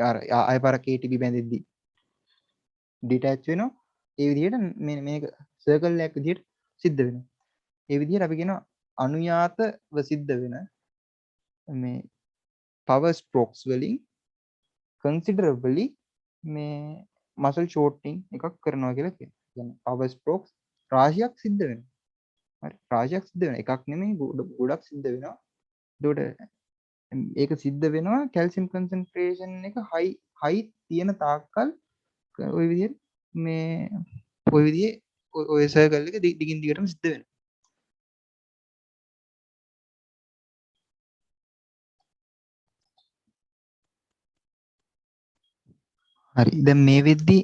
අර ආය පාරක් ATP බැඳිද්දි ඩිටැච් වෙනවා. ඒ විදිහට මේක සර්කල් එකක් විදිහට සිද්ධ වෙනවා. ඒ විදිහට අපි කියනවා අනුයාතව සිද්ධ වෙන මේ පවර් ස්ට්‍රෝක්ස් වලින් considerably මේ මසල් ෂෝට්නින් එකක් කරනවා කියලා කියනවා. කියන්නේ පවර් ස්ට්‍රෝක්ස් රාශියක් සිද්ධ වෙනවා. හරි රාශියක් සිද්ධ වෙනවා. එකක් නෙමෙයි ගොඩක් සිද්ධ වෙනවා. ඒකට ඒක සිද්ධ වෙනවා කැල්සියම් කන්සන්ට්‍රේෂන් එක හයි තියෙන තාක්කල් ওই විදිහට මේ ওই විදිහේ ඔය සර්කල් එක දිගින් දිගටම සිද්ධ වෙනවා. හරි දැන් මේ වෙද්දි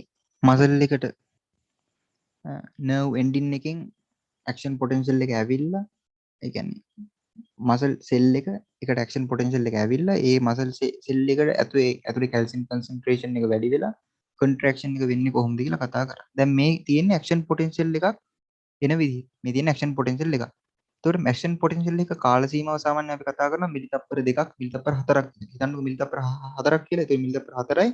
මසල් එකට නර්ව් එන්ඩින් එකෙන් ඇක්ෂන් පොටෙන්ෂල් එක ඇවිල්ලා ඒ කියන්නේ මසල් සෙල් එක එකට ඇක්ෂන් පොටෙන්ෂල් එක ඇවිල්ලා ඒ මසල් සෙල් එකට ඇතුලේ කැල්සියම් කන්සන්ට්‍රේෂන් එක වැඩි වෙලා කොන්ට්‍රැක්ෂන් එක වෙන්නේ කොහොමද කියලා කතා කරා. දැන් මේ තියෙන්නේ ඇක්ෂන් පොටෙන්ෂල් එකක් එන විදිහ. මේ තියෙන ඇක්ෂන් පොටෙන්ෂල් එකක්. ඒතකොට ඇක්ෂන් පොටෙන්ෂල් එක කාල සීමාව සාමාන්‍යයෙන් අපි කතා කරනවා මිලි තප්පර 2ක් මිලි තප්පර 4ක්. හිතන්නකෝ මිලි තප්පර 4ක් කියලා. ඒක මිලි තප්පර 4යි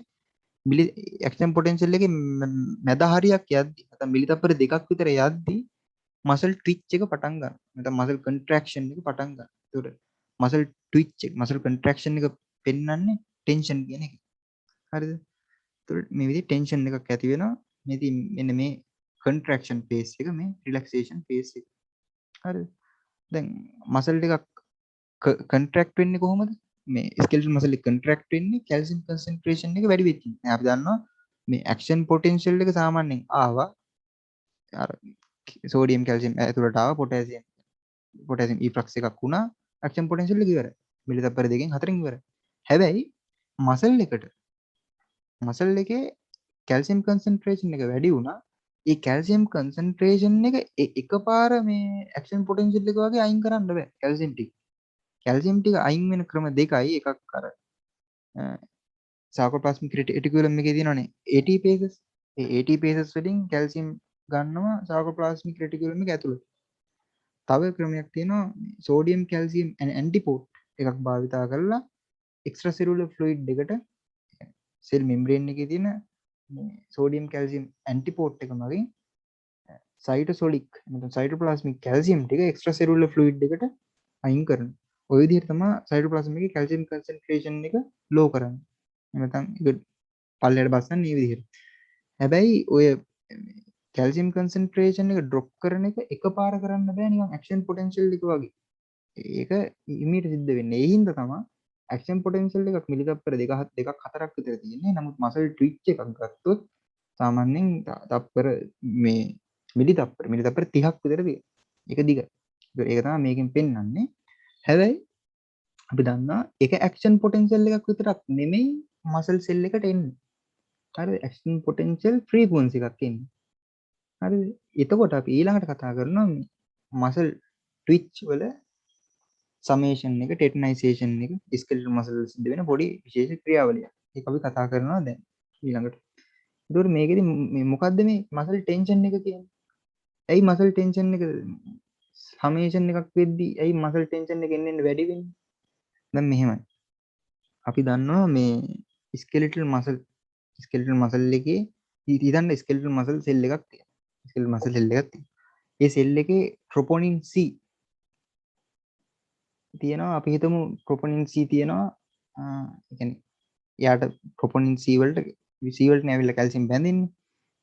මිලි ඇක්ෂන් පොටෙන්ෂල් එකේ මැද හරියක් යද්දි නැත්නම් මිලි තප්පර 2ක් විතර යද්දි මසල් ට්විච් එක පටන් ගන්නවා. නැත්නම් මසල් කන්ට්‍රැක්ෂන් එක පටන් ගන්නවා. ඒතකොට මසල් ට්විච් එක මසල් කන්ට්‍රැක්ෂන් එක පෙන්වන්නේ ටෙන්ෂන් කියන එක. හරිද? ඒතකොට මේ විදිහේ ටෙන්ෂන් එකක් ඇති වෙනවා. මේ ඉතින් මෙන්න මේ කන්ට්‍රැක්ෂන් ෆේස් එක මේ රිලැක්සේෂන් ෆේස් එක. හරිද? දැන් මසල් එකක් කන්ට්‍රැක්ට් වෙන්නේ කොහොමද? මේ ස්කෙලටල් මසල් එක කන්ට්‍රැක්ට් වෙන්නේ කැල්සියම් කන්සන්ට්‍රේෂන් එක වැඩි වෙච්ච නිසා. අපි දන්නවා මේ ඇක්ෂන් පොටෙන්ෂල් එක සාමාන්‍යයෙන් ආවා අර සෝඩියම් කැල්සියම් ඇතුළට ආවා පොටෑසියම් ඊෆ්ලක්ස් එකක් වුණා ඇක්ෂන් පොටෙන්ෂල් එක ඉවරයි. මිලි තප්පර 2කින් 4කින් ඉවරයි. හැබැයි මසල් එකේ කැල්සියම් කන්සන්ට්‍රේෂන් එක වැඩි වුණා. ඒ කැල්සියම් කන්සන්ට්‍රේෂන් එක එකපාර මේ ඇක්ෂන් පොටෙන්ෂියල් එක වගේ අයින් කරන්න බෑ කැල්සියම් ටික. කැල්සියම් ටික අයින් වෙන ක්‍රම දෙකයි. එකක් අර සාකෝප්ලාස්මික් රෙටිකියුලම් එකේ තියෙනවනේ ATPases. ඒ ATPases වලින් කැල්සියම් ගන්නවා සාකෝප්ලාස්මික් රෙටිකියුලම් එක ඇතුළට. තව ක්‍රමයක් තියෙනවා සෝඩියම් කැල්සියම් ඇන්ටිපෝට් එකක් භාවිතා කරලා එක්ස්ට්‍රා සෙලුලර් ෆ්ලුයිඩ් එකට සෙල් මෙම්බ්‍රේන් එකේ තියෙන මේ සෝඩියම් කැල්සියම් ඇන්ටිපෝට් එක මගින් සයිටෝසොලික් නැත්නම් සයිටෝප්ලාස්මික් කැල්සියම් ටික එක්ස්ට්‍රා සෙලුලර් ෆ්ලුයිඩ් එකට අයින් කරනවා. ඔය විදිහට තමයි සයිටෝප්ලාස්ම එකේ කැල්සියම් කන්සන්ට්‍රේෂන් එක ලෝ කරන්නේ. නැත්නම් ඒක පල්ලයට බස්සන්නේ මේ විදිහට. හැබැයි ඔය කැල්සියම් කන්සන්ට්‍රේෂන් එක ඩ්‍රොප් කරන එක එකපාර කරන්න බෑ නිකන් ඇක්ෂන් පොටෙන්ෂල් එක වගේ. ඒක ඉමීඩියට් සිද්ධ වෙන්නේ. ඒ හින්දා තමයි ඇක්ෂන් පොටෙන්ෂල් එකක් මිලිතප්පර 2-4ක් විතර තියෙන්නේ. නමුත් මසල් ට්විච් එකක් ගත්තොත් සාමාන්‍යයෙන් තප්පර මේ මිලිතප්පර 30ක් විතර තියෙනවා. ඒක දිග. ඒක තමයි මේකෙන් පෙන්වන්නේ. හැබැයි අපි දන්නවා එක ඇක්ෂන් පොටෙන්ෂල් එකක් විතරක් නෙමෙයි මසල් සෙල් එකට එන්නේ. හරිද? ඇක්ෂන් පොටෙන්ෂල් ෆ්‍රීකවන්සි එකක් එන්නේ. හරිද? එතකොට අපි ඊළඟට කතා කරනවා මසල් ට්විච් වල සමේෂන් එක ටෙටනයිසේෂන් එක ස්කෙලටල් මසල් සිද්ධ වෙන පොඩි විශේෂ ක්‍රියාවලියක්. ඒක අපි කතා කරනවා දැන් ඊළඟට. ඒතකොට මේකෙදි මොකද්ද මේ මසල් ටෙන්ෂන් එක කියන්නේ? ඇයි මසල් ටෙන්ෂන් එක සමේෂන් එකක් වෙද්දී ඇයි මසල් ටෙන්ෂන් එක එන්න වැඩි වෙන්නේ? දැන් මෙහෙමයි. අපි දන්නවා මේ ස්කෙලටල් මසල් එකේ හිතන්න ස්කෙලටල් මසල් සෙල් එකක් තියෙනවා. ස්කෙලටල් මසල් සෙල් එකක් තියෙනවා. ඒ සෙල් එකේ ට්‍රොපොනින් C තියෙනවා. අපි හිතමු ට්‍රොපොනින් C තියෙනවා. ඒ කියන්නේ යාට ට්‍රොපොනින් C වලට නෑවිලා කැල්සියම් බැඳින්නේ.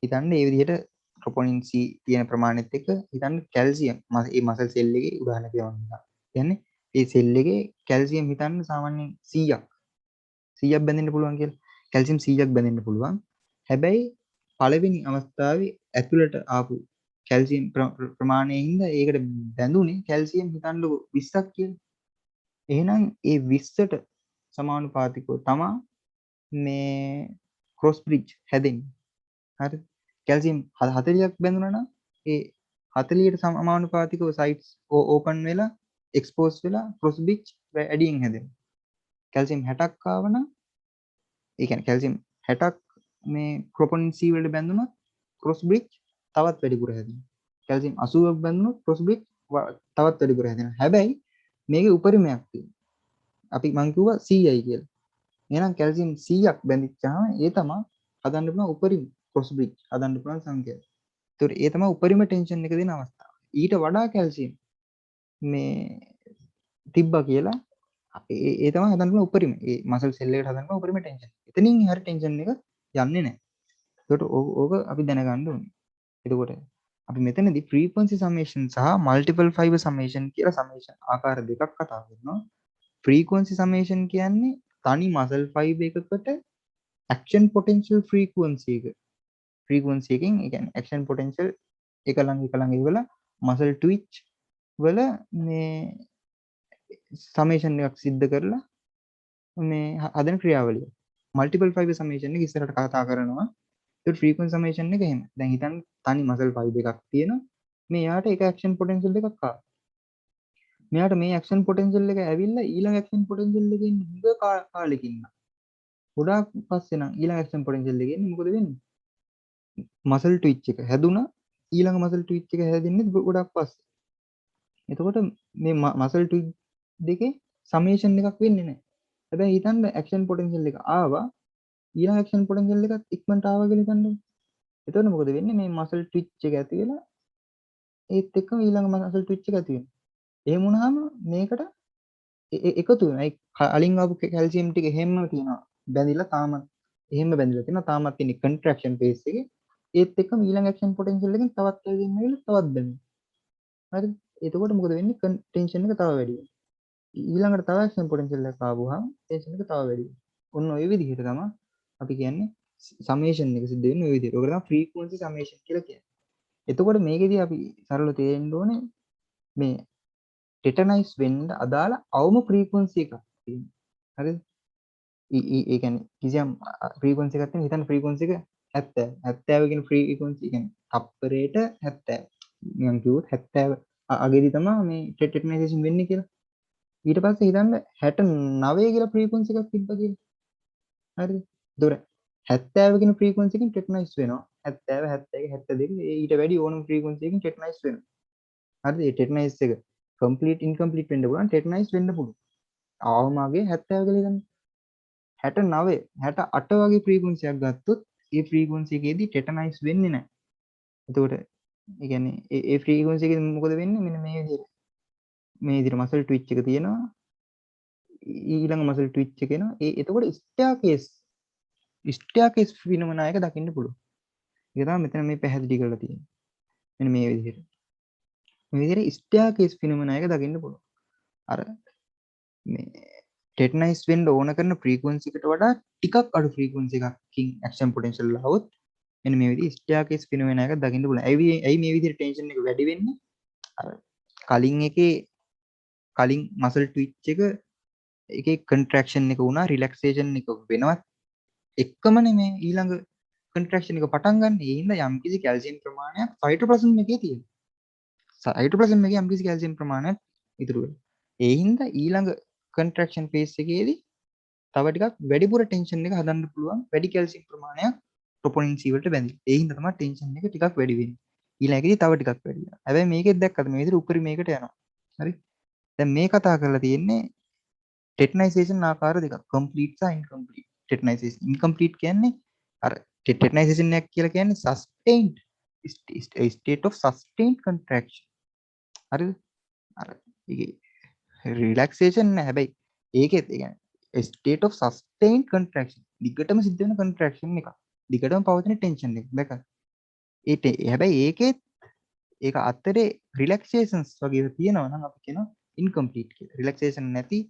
හිතන්න ඒ විදිහට ට්‍රොපොනින් C තියෙන ප්‍රමාණයත් එක්ක හිතන්න කැල්සියම් මේ මසල් සෙල් එකේ උදාහරණයක් දෙනවා. කියන්නේ ඒ සෙල් එකේ කැල්සියම් හිතන්න සාමාන්‍යයෙන් 100ක් බැඳෙන්න පුළුවන් කියලා. කැල්සියම් 100ක් බැඳෙන්න පුළුවන්. හැබැයි පළවෙනි අවස්ථාවේ ඇතුළට ආපු කැල්සියම් ප්‍රමාණයෙන් හින්දා ඒකට බැඳුනේ කැල්සියම් හිතන්නකො 20ක් කියලා. එහෙනම් ඒ 20ට සමානුපාතිකව තමයි මේ ක්‍රොස් බ්‍රිජ් හැදෙන්නේ. හරි. කැල්සියම් 40ක් බැඳුනා නම් ඒ 40ට සමානුපාතිකව සයිට්ස් ඕපන් වෙලා එක්ස්පෝස් වෙලා ක්‍රොස් බ්‍රිජ් වැඩියෙන් හැදෙනවා. කැල්සියම් 60ක් ආව නම් ඒ කියන්නේ කැල්සියම් 60ක් මේ ට්‍රොපොනින් C වලට බැඳුනොත් ක්‍රොස් බ්‍රිජ් තවත් වැඩිපුර හැදෙනවා. කැල්සියම් 80ක් බැඳුනොත් ක්‍රොස් බ්‍රිජ් තවත් වැඩිපුර හැදෙනවා. හැබැයි මේකේ උපරිමයක් තියෙනවා. අපි මං කිව්වා 100යි කියලා. එහෙනම් කැල්සියම් 100ක් බැඳිච්චාම ඒ තමයි හදන්න පුළුවන් උපරිම ක්‍රොස් බ්‍රිජ් හදන්න පුළුවන් සංඛ්‍යාව. ඒතකොට ඒ තමයි උපරිම ටෙන්ෂන් එක දෙන අවස්ථාව. ඊට වඩා කැල්සියම් මේ තිබ්බා කියලා ඒ තමයි හදන්න පුළුවන් උපරිම. ඒ මසල් සෙල් එකට හදන්න පුළුවන් උපරිම ටෙන්ෂන්. එතනින් එහාට ටෙන්ෂන් එක යන්නේ නැහැ. ඒකට ඕක අපි දැනගන්න ඕනේ. එතකොට අපි මෙතනදී ෆ්‍රීකවන්සි සමේෂන් සහ මල්ටිපල් ෆයිබර් සමේෂන් කියලා සමේෂන් ආකාර දෙකක් කතා කරනවා. ෆ්‍රීකවන්සි සමේෂන් කියන්නේ තනි මසල් ෆයිබර් එකකට ඇක්ෂන් පොටෙන්ෂල් ෆ්‍රීකවන්සි එක. ෆ්‍රීකවන්සි එකෙන් ඒ කියන්නේ ඇක්ෂන් පොටෙන්ෂල් එක ළඟ ඉවලා මසල් ට්විච් වල මේ සමේෂන් එකක් සිද්ධ කරලා මේ හදන ක්‍රියාවලිය. මල්ටිපල් ෆයිබර් සමේෂන් එක ඉස්සරහට කතා කරනවා. ඒ ෆ්‍රීකවන්සි සමේෂන් එක එහෙම. දැන් හිතන්න තනි මසල් ෆයිබර් එකක් තියෙනවා. මේ යාට එක ඇක්ෂන් පොටෙන්ෂල් එකක් ආවා. මෙයාට මේ ඇක්ෂන් පොටෙන්ෂල් එක ඇවිල්ලා ඊළඟ ඇක්ෂන් පොටෙන්ෂල් එකකින් දිග කාලෙකින් ගොඩාක් පස්සේ නම් ඊළඟ ඇක්ෂන් පොටෙන්ෂල් එකේ ඉන්නේ මොකද වෙන්නේ? මසල් ට්විච් එක හැදුනා ඊළඟ මසල් ට්විච් එක හැදෙන්නේ ගොඩක් පස්සේ. එතකොට මේ මසල් ට්විච් දෙකේ සමේෂන් එකක් වෙන්නේ නැහැ. හැබැයි හිතන්න ඇක්ෂන් පොටෙන්ෂල් එක ආවා ඊළඟ ඇක්ෂන් පොටෙන්ෂල් එකත් ඉක්මනට ආවා කියලා හිතන්න. එතකොට මොකද වෙන්නේ? මේ මසල් ට්විච් එක ඇති වෙලා ඒත් එක්කම ඊළඟ මසල් ට්විච් එක ඇති වෙනවා. එහෙම වුණාම මේකට එකතු වෙනවා. ඒ කලින් ආපු කැල්සියම් ටික එහෙම්ම තියෙනවා. බැඳිලා තාමත් එහෙම බැඳිලා තියෙනවා. තාමත් ඉන්නේ කන්ට්‍රැක්ෂන් ෆේස් එකේ. ඒත් එක්කම ඊළඟ ඇක්ෂන් පොටෙන්ෂල් එකෙන් තවත් කැල්සියම් ඇවිල්ලා තවත් බැඳෙනවා. හරිද? එතකොට මොකද වෙන්නේ? ටෙන්ෂන් එක තව වැඩි වෙනවා. ඊළඟට තව ඇක්ෂන් පොටෙන්ෂල් එකක් ආවොහම ටෙන්ෂන් එක තව වැඩි වෙනවා. ඔන්න ඔය විදිහට තමයි අපි කියන්නේ සමේෂන් එක සිද්ධ වෙන්නේ ඔය විදිහට. ඔකට තමයි ෆ්‍රීකවන්සි සමේෂන් කියලා කියන්නේ. එතකොට මේකෙදී අපි සරලව තේරෙන්න ඕනේ මේ ටෙටනයිස් වෙන්න අදාළ අවම ෆ්‍රීකවන්සි එකක් තියෙනවා. හරිද? ඒ කියන්නේ කිසියම් ෆ්‍රීකවන්සි එකක් තියෙන හිතන්න ෆ්‍රීකවන්සි එක 70 70 කියන ෆ්‍රීකවන්සි කියන්නේ තප්පරයට 70 මම කිව්වොත් 70 අගේදී තමයි මේ ටෙටනයිසේෂන් වෙන්නේ කියලා. ඊට පස්සේ හිතන්න 69 කියලා ෆ්‍රීකවන්සි එකක් තිබ්බා කියලා. හරිද? ඒතොර 70 කියන ෆ්‍රීකවන්සි එකකින් ටෙටනයිස් වෙනවා. 70 71 72 ඊට වැඩි ඕනම ෆ්‍රීකවන්සි එකකින් ටෙටනයිස් වෙනවා. හරිද? ඒ ටෙටනයිස් එක කම්ප්ලීට් ඉන්කම්ප්ලීට් වෙන්න පුළුවන් ටෙටනයිස් වෙන්න පුළුවන්. ආවමගේ 70 කියලා හිතන්න. 69 68 වගේ ෆ්‍රීකවන්සි එකක් ගත්තොත් ඒ ෆ්‍රීකවන්සි එකේදී ටෙටනයිස් වෙන්නේ නැහැ. එතකොට ඒ කියන්නේ ඒ ෆ්‍රීකවන්සි එකේ මොකද වෙන්නේ? මෙන්න මේ විදිහට. මේ විදිහට මසල් ට්විච් එක තියෙනවා. ඊළඟ මසල් ට්විච් එක එනවා. එතකොට ස්ටයාකේස් ෆිනොමනා එක දකින්න පුළුවන්. ඒක තමයි මෙතන මේ පැහැදිලි කරලා තියෙන්නේ. මෙන්න මේ විදිහට. මේ විදිහට ස්ටයාකේස් ෆිනොමනා එක දකින්න පුළුවන්. අර මේ ටෙටනයිස් වෙන්න ඕන කරන ෆ්‍රීකවන්සි එකට වඩා ටිකක් අඩු ෆ්‍රීකවන්සි එකකින් ඇක්ෂන් පොටෙන්ෂල් આવොත් මෙන්න මේ විදිහට ස්ටයාකේස් ෆිනොමනා එක දකින්න පුළුවන්. ඇයි මේ විදිහට ටෙන්ෂන් එක වැඩි වෙන්නේ? අර කලින් එකේ කලින් මසල් ට්විච් එක එකේ කන්ට්‍රැක්ෂන් එක වුණා රිලැක්සේෂන් එක වෙනවත් එක්කමනේ මේ ඊළඟ කන්ට්‍රැක්ෂන් එක පටන් ගන්න. ඒ හින්දා යම්කිසි කැල්සියම් ප්‍රමාණයක් සයිටෝප්ලාසම් එකේ තියෙනවා. සයිටෝප්ලාසම් එකේ යම්කිසි කැල්සියම් ප්‍රමාණයක් ඉතුරු වෙනවා. ඒ හින්දා ඊළඟ කන්ට්‍රැක්ෂන් ෆේස් එකේදී තව ටිකක් වැඩිපුර ටෙන්ෂන් එක හදන්න පුළුවන්. වැඩි කැල්සියම් ප්‍රමාණයක් ප්‍රොපොනින් C වලට බැඳි. ඒ හින්දා තමයි ටෙන්ෂන් එක ටිකක් වැඩි වෙන්නේ. ඊළඟ එකේදී තව ටිකක් වැඩි වෙනවා. හැබැයි මේකෙත් දැක්කද මේ විදිහට උපරිමයකට යනවා. හරි. දැන් මේ කතා කරලා තියෙන්නේ ටෙටනයිසේෂන් ආකාර දෙකක්. කම්ප්ලීට් සහ ඉන්කම්ප්ලීට්. ටෙටනයිසේෂන් ඉන්කම්ප්ලීට් කියන්නේ අර ටෙටනයිසේෂන් එක කියලා කියන්නේ සස්ටේන්ඩ් state of sustained contraction. හරිද? අර ඒකේ රිලැක්සේෂන් නෑ. හැබැයි ඒකෙත් ඒ කියන්නේ state of sustained contraction. දිගටම සිද්ධ වෙන contraction එක. දිගටම පවතින ටෙන්ෂන් එක. දැක්කද? හැබැයි ඒකෙත් ඒක අතරේ රිලැක්සේෂන්ස් වගේ තියෙනවා නම් අපි කියනවා ඉන්කම්ප්ලීට් කියලා. රිලැක්සේෂන් නැති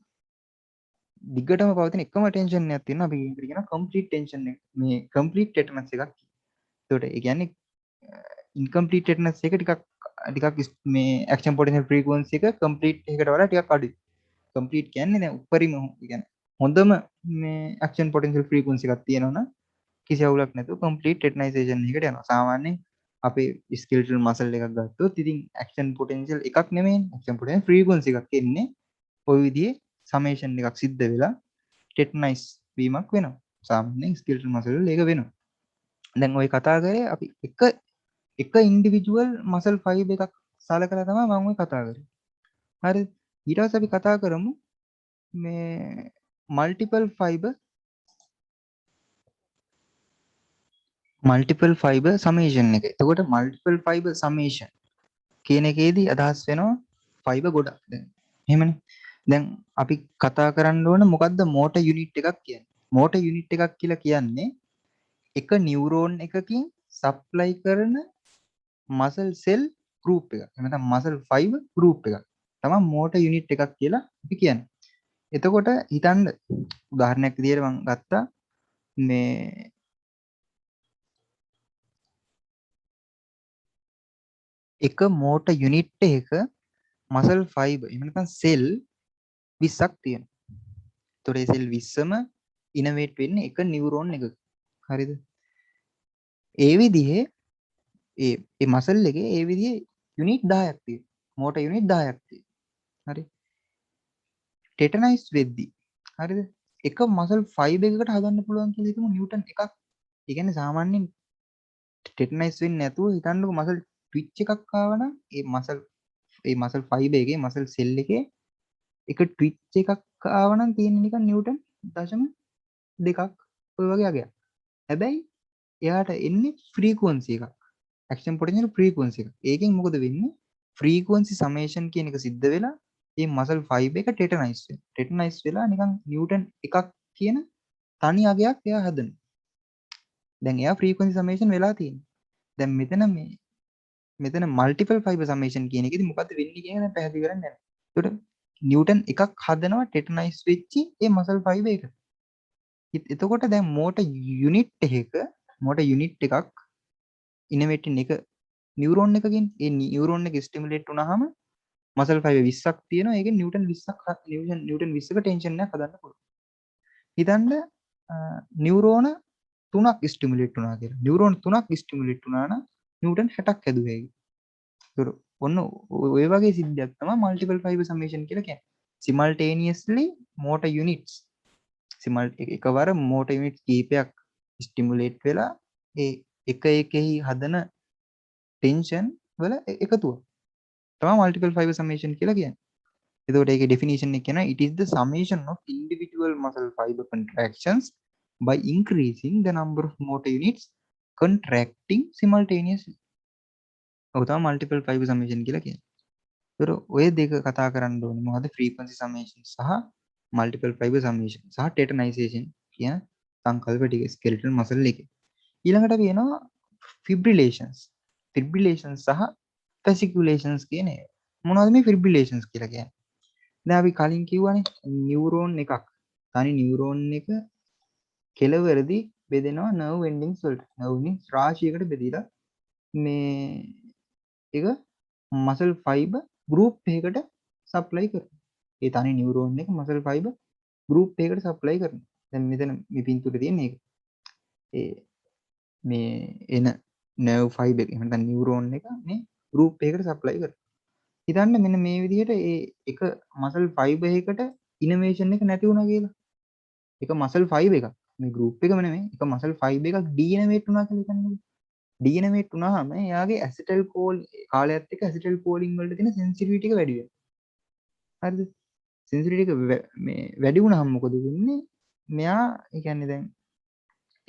දිගටම පවතින එකම ටෙන්ෂන් එකක් තියෙනවා. අපි ඒකට කියනවා කම්ප්ලීට් ටෙන්ෂන් එක. මේ කම්ප්ලීට් ටෙටනස් එකක්. ඒකට ඒ කියන්නේ ඉන්කම්ප්ලීට් ටෙටනස් එක ටිකක් මේ ඇක්ෂන් පොටෙන්ෂල් ෆ්‍රීකවන්සි එක කම්ප්ලීට් එකකට වඩා ටිකක් අඩුයි. කම්ප්ලීට් කියන්නේ දැන් උපරිම කියන්නේ හොඳම මේ ඇක්ෂන් පොටෙන්ෂල් ෆ්‍රීකවන්සි එකක් තියෙනවනම් කිසි අවුලක් නැතුව කම්ප්ලීට් ටෙටනයිසේෂන් එකට යනවා. සාමාන්‍යයෙන් අපේ ස්කෙලටල් මසල් එකක් ගත්තොත් ඉතින් ඇක්ෂන් පොටෙන්ෂල් එකක් නෙමෙයි ඇක්ෂන් පොටෙන්ෂල් ෆ්‍රීකවන්සි එකක් එන්නේ ওই විදිහේ සමේෂන් එකක් සිද්ධ වෙලා ටෙටනයිස් වීමක් වෙනවා. සාමාන්‍යයෙන් ස්කෙලටල් මසල් වල ඒක වෙනවා. දැන් ওই කතා කරේ අපි එක ඉන්ඩිවිජුවල් මසල් ෆයිබර් එකක් සලකලා තමයි මම ওই කතා කරේ. හරි. ඊට පස්සේ අපි කතා කරමු මේ මල්ටිපල් ෆයිබර් සමේෂන් එක. එතකොට මල්ටිපල් ෆයිබර් සමේෂන් කියන එකේදී අදහස් වෙනවා ෆයිබර් ගොඩක්. දැන් එහෙමනේ. දැන් අපි කතා කරන්න ඕන මොකද්ද මෝටර් යුනිට් එකක් කියන්නේ. මෝටර් යුනිට් එකක් කියලා කියන්නේ එක නියුරෝන් එකකින් සප්ලයි කරන මසල් සෙල් ගෲප් එකක්. එහෙම නැත්නම් මසල් ෆයිබර් ගෲප් එකක්. තමයි මෝටර් යුනිට් එකක් කියලා අපි කියන්නේ. එතකොට හිතන්න උදාහරණයක් විදිහට මම ගත්තා මේ එක මෝටර් යුනිට් එකක මසල් ෆයිබර් එහෙම නැත්නම් සෙල් 20ක් තියෙනවා. ඒතකොට මේ සෙල් 20ම ඉනෝවේට් වෙන්නේ එක නියුරෝන් එකක. හරිද? ඒ විදිහේ ඒ මසල් එකේ ඒ විදිහේ යුනිට් 10ක් තියෙනවා. මෝටර් යුනිට් 10ක් තියෙනවා. හරි. ටෙටනයිස් වෙද්දි හරිද? එක මසල් ෆයිබර් එකකට හදන්න පුළුවන් කියලා හිතමු නිව්ටන් එකක්. ඒ කියන්නේ සාමාන්‍යයෙන් ටෙටනයිස් වෙන්නේ නැතුව හිතන්නකො මසල් ට්විච් එකක් ආවනම් ඒ මසල් ෆයිබර් එකේ මසල් සෙල් එකේ එක ට්විච් එකක් ආවනම් තියෙන නිකන් නිව්ටන් 0.2ක් ඔය වගේ අගයක්. හැබැයි එයාට එන්නේ ෆ්‍රීකවන්සි එකක්. ඇක්ෂන් පොටෙන්ෂල් ෆ්‍රීකවන්සි එක. ඒකෙන් මොකද වෙන්නේ? ෆ්‍රීකවන්සි සමේෂන් කියන එක සිද්ධ වෙලා මේ මසල් ෆයිබර් එක ටෙටනයිස් වෙනවා. ටෙටනයිස් වෙලා නිකන් නිව්ටන් එකක් කියන තනි අගයක් එයා හදනවා. දැන් එයා ෆ්‍රීකවන්සි සමේෂන් වෙලා තියෙනවා. දැන් මෙතන මල්ටිපල් ෆයිබර් සමේෂන් කියන එකේදී මොකද්ද වෙන්නේ කියන එක පැහැදිලි කරන්න යනවා. ඒකට නිව්ටන් එකක් හදනවා ටෙටනයිස් වෙච්චි ඒ මසල් ෆයිබර් එක. එතකොට දැන් මෝටර් යුනිට් එකක් ඉනෝවේට් වෙන එක නියුරෝන් එකකින් ඒ නියුරෝන් එක ස්ටිමුලේට් වුණාම මසල් ෆයිබර් 20ක් තියෙනවා. ඒකෙන් නිව්ටන් 20ක් නිව්ටන් 20ක ටෙන්ෂන් එකක් හදන්න පුළුවන්. හිතන්න නියුරෝන 3ක් ස්ටිමුලේට් වුණා කියලා. නියුරෝන් 3ක් ස්ටිමුලේට් වුණා නම් නිව්ටන් 60ක් හැදුවේ. ඒතර ඔන්න ඔය වගේ සිද්ධියක් තමයි මල්ටිපල් ෆයිබර් සමේෂන් කියලා කියන්නේ. simultaneously motor units එකවර motor units කීපයක් ස්ටිමුලේට් වෙලා ඒ එක එකෙහි හදන ටෙන්ෂන් වල එකතුව තමයි මල්ටිපල් ෆයිබර් සමේෂන් කියලා කියන්නේ. එතකොට ඒකේ ඩෙෆිනිෂන් එක කියනවා it is the summation of individual muscle fiber contractions by increasing the number of motor units contracting simultaneously. ඔක තමයි මල්ටිපල් ෆයිබර් සමේෂන් කියලා කියන්නේ. ඒතර ඔය දෙක කතා කරන්න ඕනේ මොකද frequency summation සහ multiple fiber summation සහ tetanization කියන සංකල්ප ටික skeletal muscle එකේ. ඊළඟට කියනවා fibrillations සහ fasciculations කියන ඒවා. මොනවද මේ fibrillations කියලා කියන්නේ? දැන් අපි කලින් කිව්වනේ නියුරෝන් එකක්. තනි නියුරෝන් එක කෙලවරදී බෙදෙනවා nerve endings වලට. nerve endings රාශියකට බෙදීලා මේ එක muscle fiber group එකකට supply කරනවා. ඒ තනි නියුරෝන් එක muscle fiber group එකකට supply කරනවා. දැන් මෙතන මේ පින්තූරේ තියෙන එක. ඒ මේ එන nerve fiber එක එහෙම නැත්නම් නියුරෝන් එක මේ group එකකට supply කරනවා. හිතන්න මෙන්න මේ විදිහට ඒ එක muscle fiber එකකට innervation එක නැති වුණා කියලා. එක muscle fiber එකක් මේ group එකම නෙමෙයි එක muscle fiber එකක් degenerate වුණා කියලා හිතන්න. degenerate වුණාම එයාගේ acetyl කාලයත් එක්ක acetyl choline වලට තියෙන sensitivity එක වැඩි වෙනවා. හරිද? sensitivity එක මේ වැඩි වුණාම මොකද වෙන්නේ? මෙයා ඒ කියන්නේ දැන්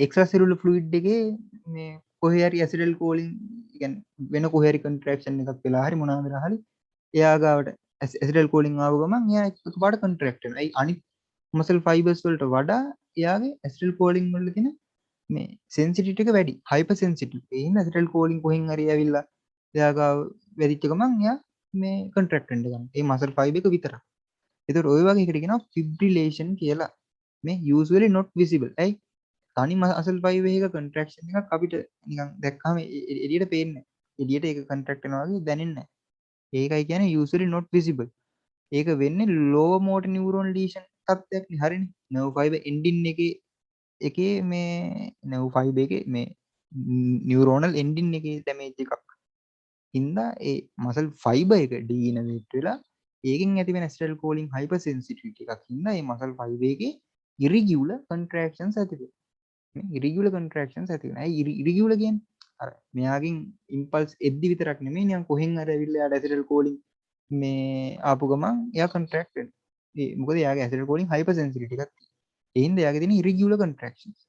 extracellular fluid එකේ මේ කොහේ හරි acetyl choline කියන්නේ වෙන කොහේ හරි contraction එකක් වෙලා හරි මොනවා වෙලා හරි එයා ගාවට acetyl choline ආව ගමන් එයා එකපාරට contract වෙනවා. ඒ අනිත් muscle fibers වලට වඩා එයාගේ acetyl choline වල තියෙන මේ sensitivity එක වැඩි. hyper sensitive. ඒ හින්දා acetyl choline කොහෙන් හරි ඇවිල්ලා එයා ගාව වැඩිච්ච ගමන් එයා මේ contract වෙන්න ගන්නවා. ඒ muscle fiber එක විතරක්. ඒතකොට ওই වගේ එකට කියනවා fibrillation කියලා. මේ usually not visible. ඇයි? තනි muscle fiber එකක contraction එකක් අපිට නිකන් දැක්කම එළියට පේන්නේ නැහැ. එළියට ඒක contract වෙනවා වගේ දැනෙන්නේ නැහැ. ඒකයි කියන්නේ usually not visible. ඒක වෙන්නේ low motor neuron lesion තත්ත්වයක් නේ. හරිනේ. nerve fiber ending එකේ මේ nerve fiber එකේ මේ neuronal ending එකේ damage එකක්. හින්දා ඒ muscle fiber එක degenerate වෙලා ඒකෙන් ඇති වෙන acetyl choline hypersensitivity එකක් හින්දා මේ muscle fiber එකේ irregular contractions ඇති වෙනවා. මේ irregular contractions ඇති වෙනවා. ඒ irregular කියන්නේ අර මෙයාගෙන් impulse එද්දි විතරක් නෙමෙයි නිකන් කොහෙන් හරි ඇවිල්ලා යාට acetyl choline මේ ආපු ගමන් එයා contract වෙනවා. ඒ මොකද එයාගේ acetyl choline hypersensitivity එකක් තියෙනවා. ඒ හින්දා එයාගේ තියෙන irregular contractions.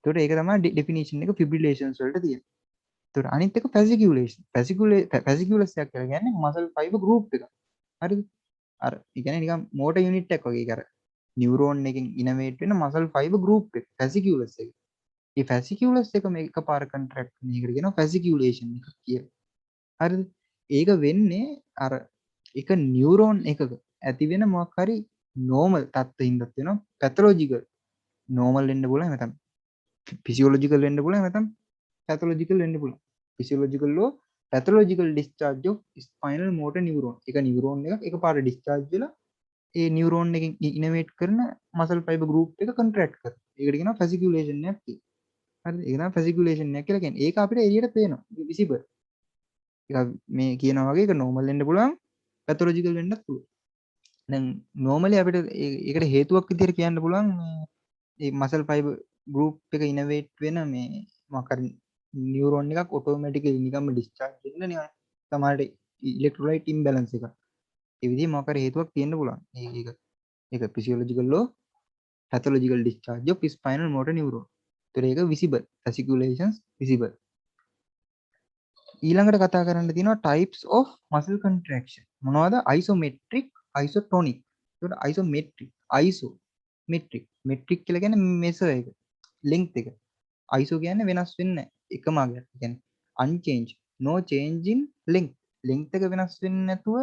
ඒකට ඒක තමයි definition එක fibrillations වලට තියෙන්නේ. ඒකට අනිත් එක fasciculation. fasciculus එකක් කියලා කියන්නේ muscle fiber group එක. හරිද? අර ඒ කියන්නේ නිකන් motor unit එකක් වගේ අර neuron එකෙන් innervate වෙන muscle fiber group එක fasciculus එක. මේ fasciculus එක මේක එකපාර contract වෙන එකට කියනවා fasciculation එකක් කියලා. හරිද? ඒක වෙන්නේ අර එක neuron එකක ඇති වෙන මොකක් හරි normal තත්ත්වින්දත් වෙනවා pathological normal වෙන්න පුළුවන් නැත්නම් physiological වෙන්න පුළුවන් නැත්නම් pathological වෙන්න පුළුවන්. physiological law pathological discharge of spinal motor neuron. එක neuron එකක් එකපාර discharge වෙලා ඒ neuron එකෙන් innervate කරන muscle fiber group එක contract කරනවා. ඒකට කියනවා fasciculation එකක් කියලා. හරිද? ඒක තමයි fasciculation එක කියලා කියන්නේ. ඒක අපිට එළියට පේනවා. visible. ඒක මේ කියනවා වගේ ඒක normal වෙන්න පුළුවන් pathological වෙන්නත් පුළුවන්. දැන් normally අපිට ඒකට හේතුවක් විදිහට කියන්න පුළුවන් මේ muscle fiber group එක innervate වෙන මේ මොකක් හරි neuron එකක් automatically නිකම්ම discharge වෙන්න නිකන් සමහරට electrolyte imbalance එකක්. ඒ විදිහේ මොකක් හරි හේතුවක් තියෙන්න පුළුවන්. ඒක physiological law pathological discharge of spinal motor neuron. ඒතර ඒක visible fasciculations visible. ඊළඟට කතා කරන්න තියෙනවා types of muscle contraction. මොනවද? isometric isotonic. ඒකට isometric metric කියලා කියන්නේ measure එක length එක. iso කියන්නේ වෙනස් වෙන්නේ නැහැ. එකම අගයක්. කියන්නේ unchanged no change in length එක වෙනස් වෙන්නේ නැතුව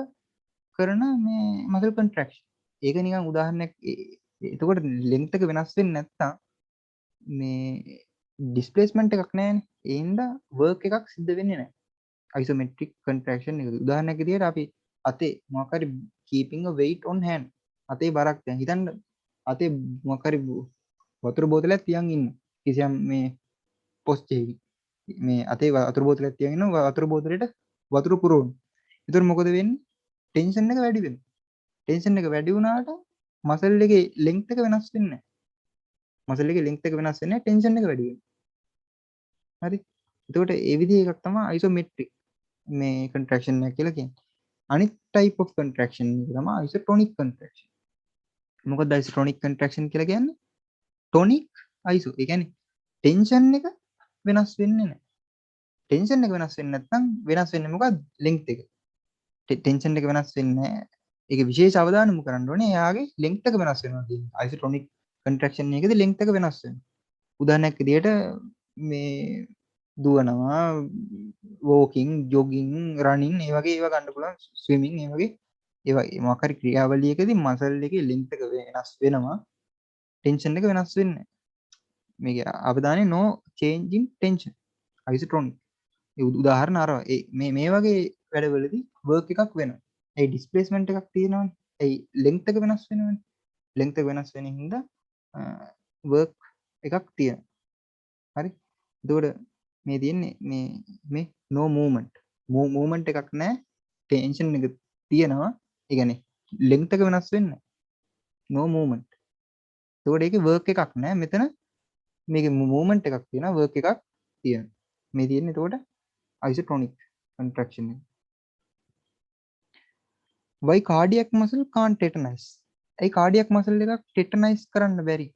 කරන මේ muscle contraction. ඒක නිකන් උදාහරණයක්. එතකොට length එක වෙනස් වෙන්නේ නැත්තම් මේ displacement එකක් නැහැනේ. ඒ හින්දා work එකක් සිද්ධ වෙන්නේ නැහැ. isometric contraction එක. උදාහරණයක් විදිහට අපි අතේ මොකක් හරි keeping a weight on hand. අතේ බරක් දැන් හිතන්න අතේ මොකක් හරි වතුර බෝතලයක් තියන් ඉන්න. කිසියම් මේ පොස්ට් එකකින්. මේ අතේ වතුර බෝතලයක් තියගෙන ඉන්නවා වතුර බෝතලෙට වතුර පුරවන. ඒතර මොකද වෙන්නේ? ටෙන්ෂන් එක වැඩි වෙනවා. ටෙන්ෂන් එක වැඩි වුණාට මසල් එකේ ලෙන්ත් එක වෙනස් වෙන්නේ නැහැ. මසල් එකේ ලෙන්ත් එක වෙනස් වෙන්නේ ටෙන්ෂන් එක වැඩි වෙනවා. හරි. එතකොට ඒ විදිහ එකක් තමයි අයිසෝමෙට්‍රික් මේ කන්ට්‍රැක්ෂන් එක කියලා කියන්නේ. අනිත් type of contraction එක තමයි isotonic contraction. මොකද isotonic contraction කියලා කියන්නේ tonic iso. ඒ කියන්නේ ටෙන්ෂන් එක වෙනස් වෙන්නේ නැහැ. ටෙන්ෂන් එක වෙනස් වෙන්නේ නැත්නම් වෙනස් වෙන්නේ මොකක්ද? length එක. ටෙන්ෂන් එක වෙනස් වෙන්නේ නැහැ. ඒක විශේෂ අවධානය යොමු කරන්න ඕනේ. එයාගේ length එක වෙනස් වෙනවා කියන්නේ. isotonic contraction එකේදී length එක වෙනස් වෙනවා. උදාහරණයක් විදියට මේ දුවනවා වෝකින් ජොගින් රනින් ඒ වගේ ඒවා ගන්න පුළුවන් ස්විමින් ඒ වගේ ඒ වගේ මොකක් හරි ක්‍රියාවලියකදී මසල් එකේ length එක වෙනස් වෙනවා ටෙන්ෂන් එක වෙනස් වෙන්නේ මේක අවධානය no change in tension isotonic ඒ උදාහරණ අර මේ වගේ වැඩවලදී work එකක් වෙනවා ඒ displacement එකක් තියෙනවනේ ඒ length එක වෙනස් වෙනවනේ length එක වෙනස් වෙන හින්දා work එකක් තියෙනවා හරි එතකොට මේ තියෙන්නේ මේ no movement movement එකක් නැහැ tension එක තියෙනවා ඒ කියන්නේ length එක වෙනස් වෙන්නේ no movement එතකොට ඒකේ work එකක් නැහැ මෙතන මේකේ movement එකක් තියෙනවා work එකක් තියෙනවා මේ තියෙන්නේ එතකොට isotonic contraction එක why cardiac muscle can't tetanize A cardiac muscle එකක් tetanize කරන්න බැරි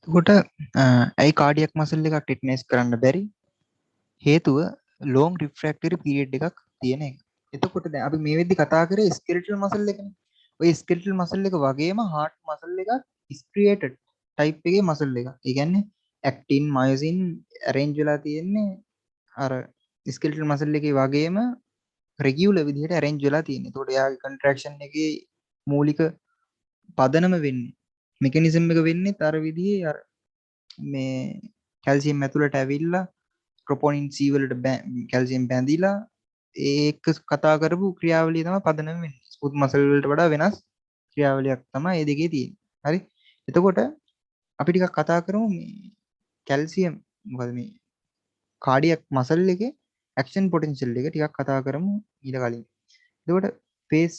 එතකොට ඇයි කාඩියක් මසල් එකක් ටෙටනයිස් කරන්න බැරි හේතුව ලොං රිෆ්‍රැක්ටරි පීරියඩ් එකක් තියෙන එක. එතකොට දැන් අපි මේ වෙද්දි කතා කරේ ස්කෙලටල් මසල් එකනේ. ඔය ස්කෙලටල් මසල් එක වගේම හાર્ට් මසල් එකක් ස්ක්‍රියේටඩ් ටයිප් එකේ මසල් එකක්. ඒ කියන්නේ ඇක්ටින් මයොසින් ඇරේන්ජ් වෙලා තියෙන්නේ අර ස්කෙලටල් මසල් එකේ වගේම රෙගියුලර් විදිහට ඇරේන්ජ් වෙලා තියෙන්නේ. එතකොට එයාගේ කන්ට්‍රැක්ෂන් එකේ මූලික පදනම වෙන්නේ මෙකනිසම් එක වෙන්නේ අර විදිහේ අර මේ කැල්සියම් ඇතුළට ඇවිල්ලා ප්‍රොපොනින් C වලට කැල්සියම් බැඳිලා ඒක කතා කරපු ක්‍රියාවලිය තමයි පදනම වෙන්නේ. ස්මූත් මසල් වලට වඩා වෙනස් ක්‍රියාවලියක් තමයි මේ දෙකේ තියෙන්නේ. හරි. එතකොට අපි ටිකක් කතා කරමු මේ කැල්සියම් මොකද මේ කාඩියක් මසල් එකේ ඇක්ෂන් පොටෙන්ෂල් එක ටිකක් කතා කරමු ඊට කලින්. එතකොට ෆේස්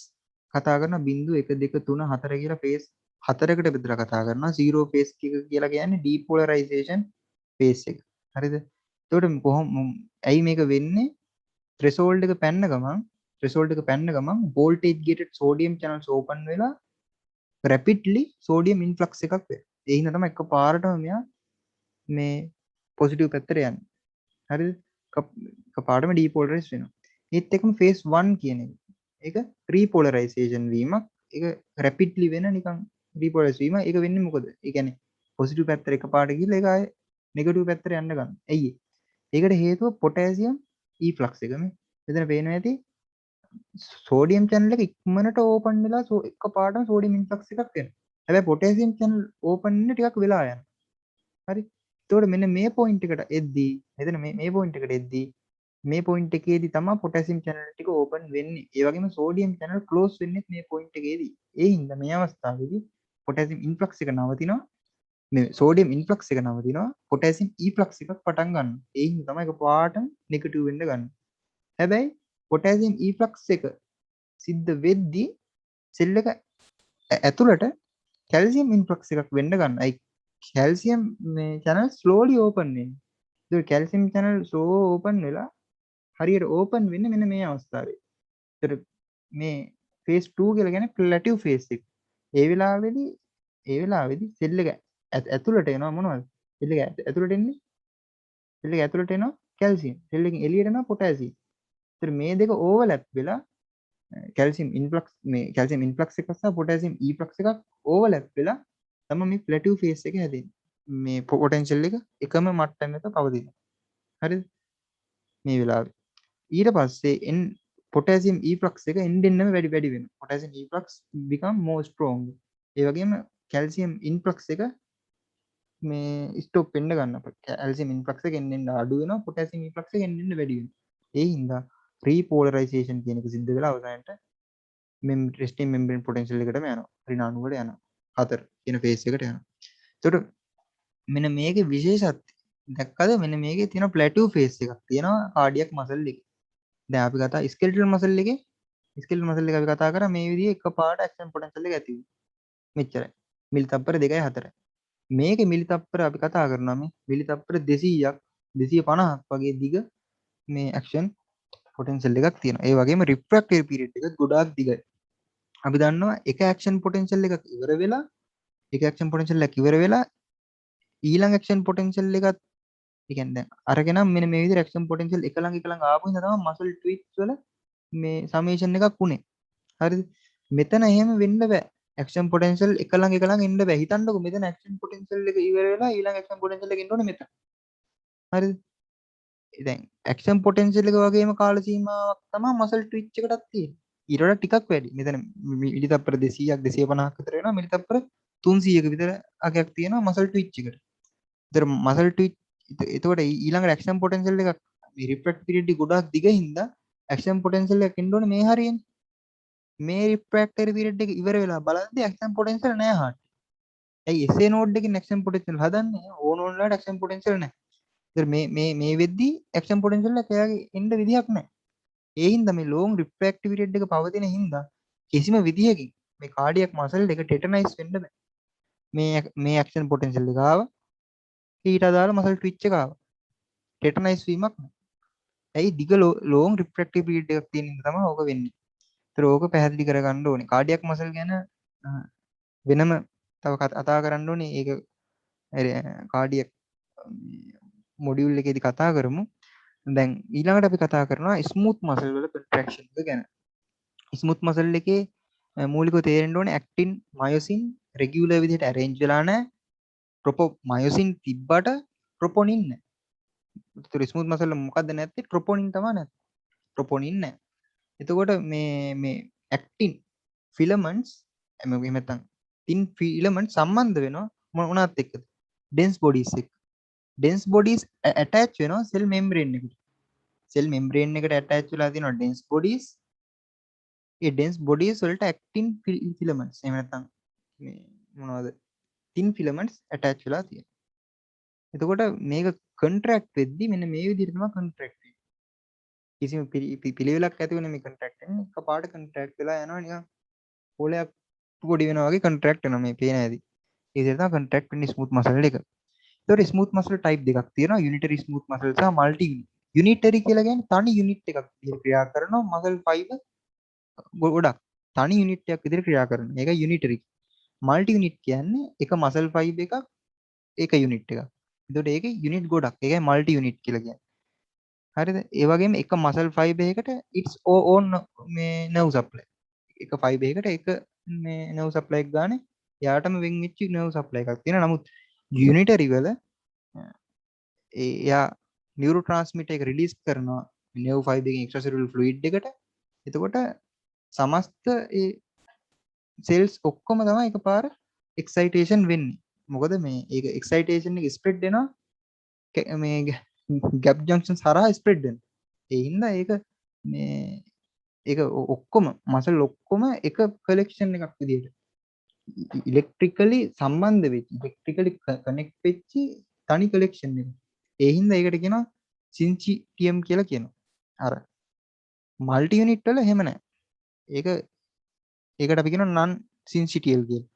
කතා කරන 0 1 2 3 4 කියලා ෆේස් හතරකට බෙදලා කතා කරනවා. 0 ෆේස් එක කියලා කියන්නේ ඩීපෝලරයිසේෂන් ෆේස් එක. හරිද? එතකොට ඇයි මේක වෙන්නේ? threshold එක පැන්න ගමන් voltage gated sodium channels open වෙලා rapidly sodium influx එකක් වෙනවා. ඒ හින්දා තමයි එකපාරටම මෙයා මේ positive පැත්තට යන්නේ. හරිද? එකපාරටම depolarize වෙනවා. ඒත් එක්කම phase 1 කියන එක. ඒක repolarization වීමක්. ඒක rapidly වෙන නිකන් repolarize වීම. ඒක වෙන්නේ මොකද? ඒ කියන්නේ positive පැත්තට එකපාරට ගිහලා ඒක ආයේ negative පැත්තට යන්න ගන්න. ඇයි ඒකට හේතුව පොටෑසියම් ඊෆ්ලක්ස් එක මේ. මෙතන පේනවා ඇති සෝඩියම් channel එක ඉක්මනට ඕපන් වෙලා එකපාරටම සෝඩියම් ඉන්ෆ්ලක්ස් එකක් එනවා. හැබැයි පොටෑසියම් channel ඕපන් වෙන්න ටිකක් වෙලා යනවා. හරි. එතකොට මෙන්න මේ පොයින්ට් එකට එද්දී මෙතන මේ පොයින්ට් එකට එද්දී මේ පොයින්ට් එකේදී තමයි පොටෑසියම් channel ටික ඕපන් වෙන්නේ. ඒ වගේම සෝඩියම් channel ක්ලෝස් වෙන්නේ මේ පොයින්ට් එකේදී. ඒ හින්දා මේ අවස්ථාවේදී පොටෑසියම් ඉන්ෆ්ලක්ස් එක නවතිනවා. මේ සෝඩියම් ඉන්ෆ්ලක්ස් එක නවතිනවා. පොටෑසියම් ඊෆ්ලක්ස් එකක් පටන් ගන්නවා. ඒ හින්දා තමයි එකපාරටම නෙගටිව් වෙන්න ගන්න. හැබැයි පොටෑසියම් ඊෆ්ලක්ස් එක සිද්ධ වෙද්දී සෙල් එක ඇතුළට කැල්සියම් ඉන්ෆ්ලක්ස් එකක් වෙන්න ගන්න. ඒ කැල්සියම් මේ channel slowly open වෙන්නේ. ඒක කැල්සියම් channel slow open වෙලා හරියට open වෙන්නේ මෙන්න මේ අවස්ථාවේ. ඒතර මේ phase 2 කියලා කියන්නේ plateau phase එක. ඒ වෙලාවේදී සෙල් එක ඇතුළට එනවා මොනවද? සෙල් එක ඇතුළට එන්නේ සෙල් එක ඇතුළට එනවා කැල්සියම්. සෙල් එකෙන් එළියට එනවා පොටෑසියම්. ඒතර මේ දෙක ඕවර්ලැප් වෙලා කැල්සියම් ඉන්ෆ්ලක්ස් මේ කැල්සියම් ඉන්ෆ්ලක්ස් එකක් සහ පොටෑසියම් ඊෆ්ලක්ස් එකක් ඕවර්ලැප් වෙලා තමයි මේ ප්ලැටිව් ෆේස් එක හැදෙන්නේ. මේ පොටෙන්ෂල් එක එකම මට්ටමක පවතිනවා. හරිද? මේ වෙලාවේ. ඊට පස්සේ පොටෑසියම් ඊෆ්ලක්ස් එක එන්නෙම වැඩි වෙනවා. Potassium efflux become more strong. ඒ වගේම කැල්සියම් ඉන්ෆ්ලක්ස් එක මේ ස්ටොප් වෙන්න ගන්නවා. කැල්සියම් ඉන්ෆ්ලක්ස් එක එන්න අඩු වෙනවා. පොටෑසියම් ඉන්ෆ්ලක්ස් එක එන්න වැඩි වෙනවා. ඒ හින්දා රීපෝලරයිසේෂන් කියන එක සිද්ධ වෙලා අවසානට resting membrane potential එකටම යනවා. ඍණ 90කට යනවා. 4 කියන phase එකට යනවා. එතකොට මෙන්න මේකේ විශේෂත්වය දැක්කද? මෙන්න මේකේ තියෙන plateau phase එකක් තියෙනවා cardiac muscle එකේ. දැන් අපි කතා skeletal muscle එකේ skeletal muscle එක අපි කතා කරා මේ විදිහේ එකපාරට action potential එක ඇති වෙනවා. මෙච්චරයි. මිලි තප්පර 2යි 4යි. මේකේ මිලි තප්පර අපි කතා කරනවා මේ මිලි තප්පර 200ක් 250ක් වගේ දිග මේ action potential එකක් තියෙනවා. ඒ වගේම refractory period එක ගොඩාක් දිගයි. අපි දන්නවා එක action potential එකක් ඉවර වෙලා එක action potential එකක් ඉවර වෙලා ඊළඟ action potential එකත් ඒ කියන්නේ දැන් අරගෙන මෙන්න මේ විදිහට action potential එක ළඟ ආපු හින්දා තමයි muscle twitch වල මේ summation එකක් උනේ. හරිද? මෙතන එහෙම වෙන්න බෑ. action potential එක ළඟ එන්න බෑ. හිතන්නකෝ මෙතන action potential එක ඉවර වෙලා ඊළඟ action potential එක එන්න ඕනේ මෙතන. හරිද? දැන් action potential එක වගේම කාල සීමාවක් තමයි muscle twitch එකටත් තියෙන්නේ. ඊට වඩා ටිකක් වැඩි. මෙතන මිලි තප්පර 200ක් 250ක් විතර වෙනවා. මිලි තප්පර 300ක විතර අගයක් තියෙනවා muscle twitch එකට. ඒතර muscle twitch එතකොට ඊළඟට action potential එකක් මේ refractory period එක ගොඩාක් දිග හින්දා action potential එකක් එන්න ඕනේ මේ හරියනේ. මේ refractory period එක ඉවර වෙලා බලද්දී action potential නැහැ හාට. ඇයි SA node එකකින් action potential හදන්නේ? O node වලට action potential නැහැ. ඒතර මේ වෙද්දී action potential එක එයාගේ එන්න විදිහක් නැහැ. ඒ හින්දා මේ long refractory period එක පවතින හින්දා කිසිම විදිහකින් මේ cardiac muscle එක tetanize වෙන්න බෑ. මේ action potential එක ආවා. ඊට අදාළ muscle twitch එක ආවා. tetanize වීමක් නැහැ. ඇයි දිග long refractory period එකක් තියෙන හින්දා තමයි ඕක වෙන්නේ. ඒතර ඕක පැහැදිලි කරගන්න ඕනේ. cardiac muscle ගැන වෙනම තව කතා කරන්න ඕනේ. ඒක cardiac මොඩියුල් එකේදී කතා කරමු. දැන් ඊළඟට අපි කතා කරනවා ස්මූත් muscle වල contraction එක ගැන. ස්මූත් muscle එකේ මූලිකව තේරෙන්න ඕනේ actin myosin regular විදිහට arrange වෙලා නැහැ. myosin තිබ්බට troponin නැහැ. ඒතර ස්මූත් muscle මොකද්ද නැත්තේ? troponin තමයි නැත්තේ. troponin නැහැ. එතකොට මේ actin filaments එහෙම නැත්නම් thin filaments සම්බන්ධ වෙනවා මොනවත් එක්කද? dense bodies එක්ක. dense bodies attach වෙනවා cell membrane එකට. cell membrane එකට attach වෙලා තියෙනවා dense bodies. ඒ dense bodies වලට actin filaments එහෙම නැත්නම් මේ මොනවද? thin filaments attach වෙලා තියෙනවා. එතකොට මේක contract වෙද්දි මෙන්න මේ විදිහට තමයි contract වෙන්නේ. කිසිම පිළිවෙලක් ඇතිව නෙමෙයි contract වෙන්නේ. එකපාරට contract වෙලා යනවා නිකන් පොලයක් පොඩි වෙනවා වගේ contract වෙනවා මේ පේන ඇති. ඒ විදිහට තමයි contract වෙන්නේ smooth muscle එක. ඒතකොට smooth muscle type දෙකක් තියෙනවා. unitary smooth muscle සහ multi unit. unitary කියලා කියන්නේ තනි unit එකක් විදිහට ක්‍රියා කරනවා muscle fiber ගොඩක් තනි unit එකක් විදිහට ක්‍රියා කරනවා. ඒක unitary. multi unit කියන්නේ එක muscle fiber එකක් ඒක unit එකක්. එතකොට ඒකේ unit ගොඩක්. ඒකයි multi unit කියලා කියන්නේ. හරිද? ඒ වගේම එක muscle fiber එකකට its own මේ nerve supply. එක fiber එකකට එක මේ nerve supply එක ගන්න යාටම වෙන් වෙච්ච nerve supply එකක් තියෙනවා. නමුත් unitary වල එයා neurotransmitter එක release කරනවා nerve fiber එකෙන් extracellular fluid එකට. එතකොට සමස්ත ඒ cells ඔක්කොම තමයි එකපාර excitation වෙන්නේ. මොකද මේ ඒක excitation එක spread වෙනවා මේ gap junctions හරහා spread වෙනවා. ඒ හින්දා ඒක මේ ඒක ඔක්කොම muscle ඔක්කොම එක collection එකක් විදියට electrically සම්බන්ධ වෙච්ච electrically connect වෙච්ච තනි collection එක. ඒ හින්දා ඒකට කියනවා syncytium කියලා කියනවා. අර multi unit වල එහෙම නැහැ. ඒකට අපි කියනවා non syncytial කියලා.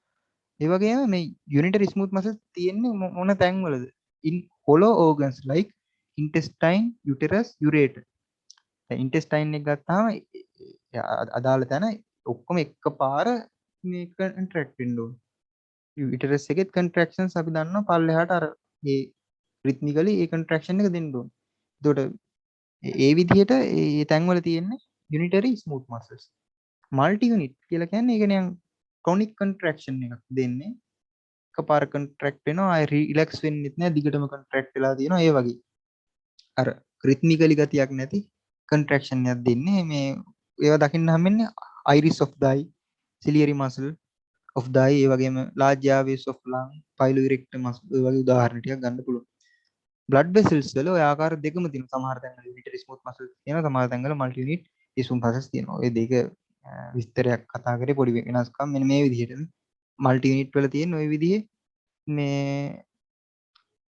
ඒ වගේම මේ unitary smooth muscle තියෙන්නේ මොන තැන්වලද? in hollow organs like intestine, uterus, ureter. දැන් intestine එක ගත්තාම අදාළ තැන ඔක්කොම එකපාර මේ contract වෙන්න ඕනේ. uterus එකෙත් contractions අපි දන්නවා පල්ලෙහාට අර ඒ rhythmically ඒ contraction එක දෙන්න ඕනේ. එතකොට ඒ විදිහට ඒ තැන්වල තියෙන්නේ unitary smooth muscles. multi unit කියලා කියන්නේ ඒක නිකන් chronic contraction එකක් දෙන්නේ. එකපාර contract වෙනවා ආය relax වෙන්නෙත් නෑ දිගටම contract වෙලා තියෙනවා ඒ වගේ. අර rhythmically ගතියක් නැති contraction එකක් දෙන්නේ මේ ඒවා දකින්න හැමෙන්නේ iris of the eye, ciliary muscle of the eye, ඒ වගේම large airways of lung, piloerector muscle ඒ වගේ උදාහරණ ටිකක් ගන්න පුළුවන්. blood vessels වල ඔය ආකාර දෙකම තියෙනවා. සමහර තැන්වල unitary smooth muscles තියෙනවා, සමහර තැන්වල multi unit smooth muscles තියෙනවා. ඔය දෙක විස්තරයක් කතා කරේ පොඩි වෙනස්කම් මෙන්න මේ විදිහට මල්ටි යුනිට් වල තියෙන ওই විදිහේ